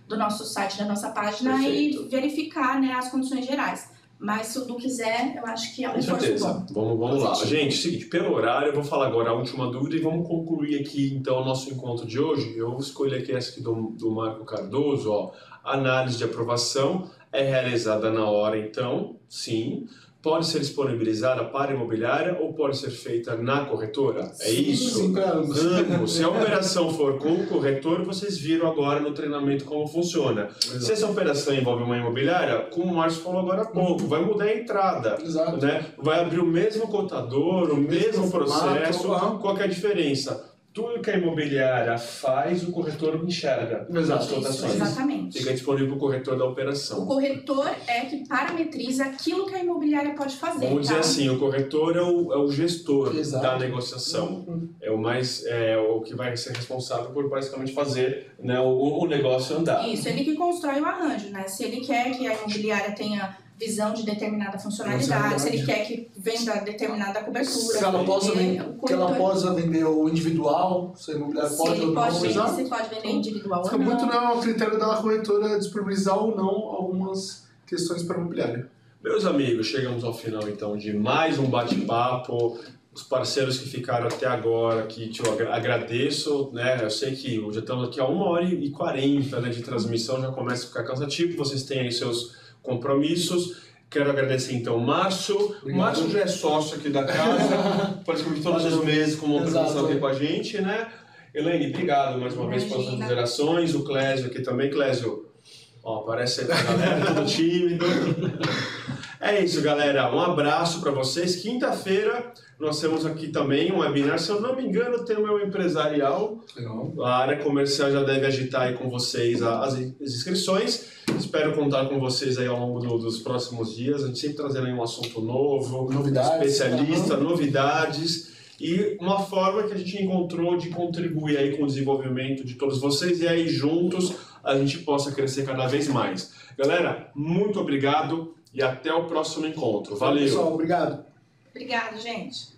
do nosso site, da nossa página Perfeito. e verificar, né, as condições gerais. Mas se o Du quiser, eu acho que é um Com esforço certeza. bom. Vamos lá. Positivo. Gente, seguinte, pelo horário, eu vou falar agora a última dúvida e vamos concluir aqui, então, o nosso encontro de hoje. Eu escolhi aqui essa aqui do Marco Cardoso, ó. Análise de aprovação é realizada na hora, então, sim. Pode ser disponibilizada para a imobiliária ou pode ser feita na corretora? É isso? Sim, para ambos. Ambos. Se a operação for com o corretor, vocês viram agora no treinamento como funciona. Se essa operação envolve uma imobiliária, como o Márcio falou agora há pouco, vai mudar a entrada. Exato. Né? Vai abrir o mesmo contador, o mesmo processo. formato. Qual que é a diferença? Tudo que a imobiliária faz, o corretor enxerga nas Exato. Isso, cotações. exatamente. Fica disponível para o corretor da O operação. corretor é que parametriza aquilo que a imobiliária pode fazer. Vamos dizer tá? assim, o corretor é o gestor Exato. da negociação. É o que vai ser responsável por basicamente fazer, né, o negócio andar. Isso, ele que constrói o arranjo, né? Se ele quer que a imobiliária tenha visão de determinada funcionalidade, se ele quer que venda determinada cobertura. Se ela possa vender o individual, se a imobiliária pode ou não. Você pode vender individual ou não. Fica muito no critério da corretora disponibilizar ou não algumas questões para a imobiliária. Meus amigos, chegamos ao final então de mais um bate-papo. Os parceiros que ficaram até agora, que te agradeço, né? Eu sei que já estamos aqui a 1h40, né, de transmissão, já começa a ficar cansativo, vocês têm aí seus compromissos. Quero agradecer então o Márcio. O Márcio já é sócio aqui da casa, praticamente todos os meses com uma apresentação aqui com a gente, né? Elaine, obrigado mais uma vez pelas considerações. O Clésio aqui também. Clésio, ó, aparece aí pra galera, todo tímido. É isso, galera. Um abraço para vocês. Quinta-feira nós temos aqui também um webinar. Se eu não me engano, tem o meu empresarial. A área comercial já deve agitar aí com vocês as inscrições. Espero contar com vocês aí ao longo dos próximos dias. A gente sempre trazendo aí um assunto novo, especialista, novidades e uma forma que a gente encontrou de contribuir aí com o desenvolvimento de todos vocês e aí juntos a gente possa crescer cada vez mais. Galera, muito obrigado. E até o próximo encontro. Valeu! Pessoal, obrigado. Obrigada, gente.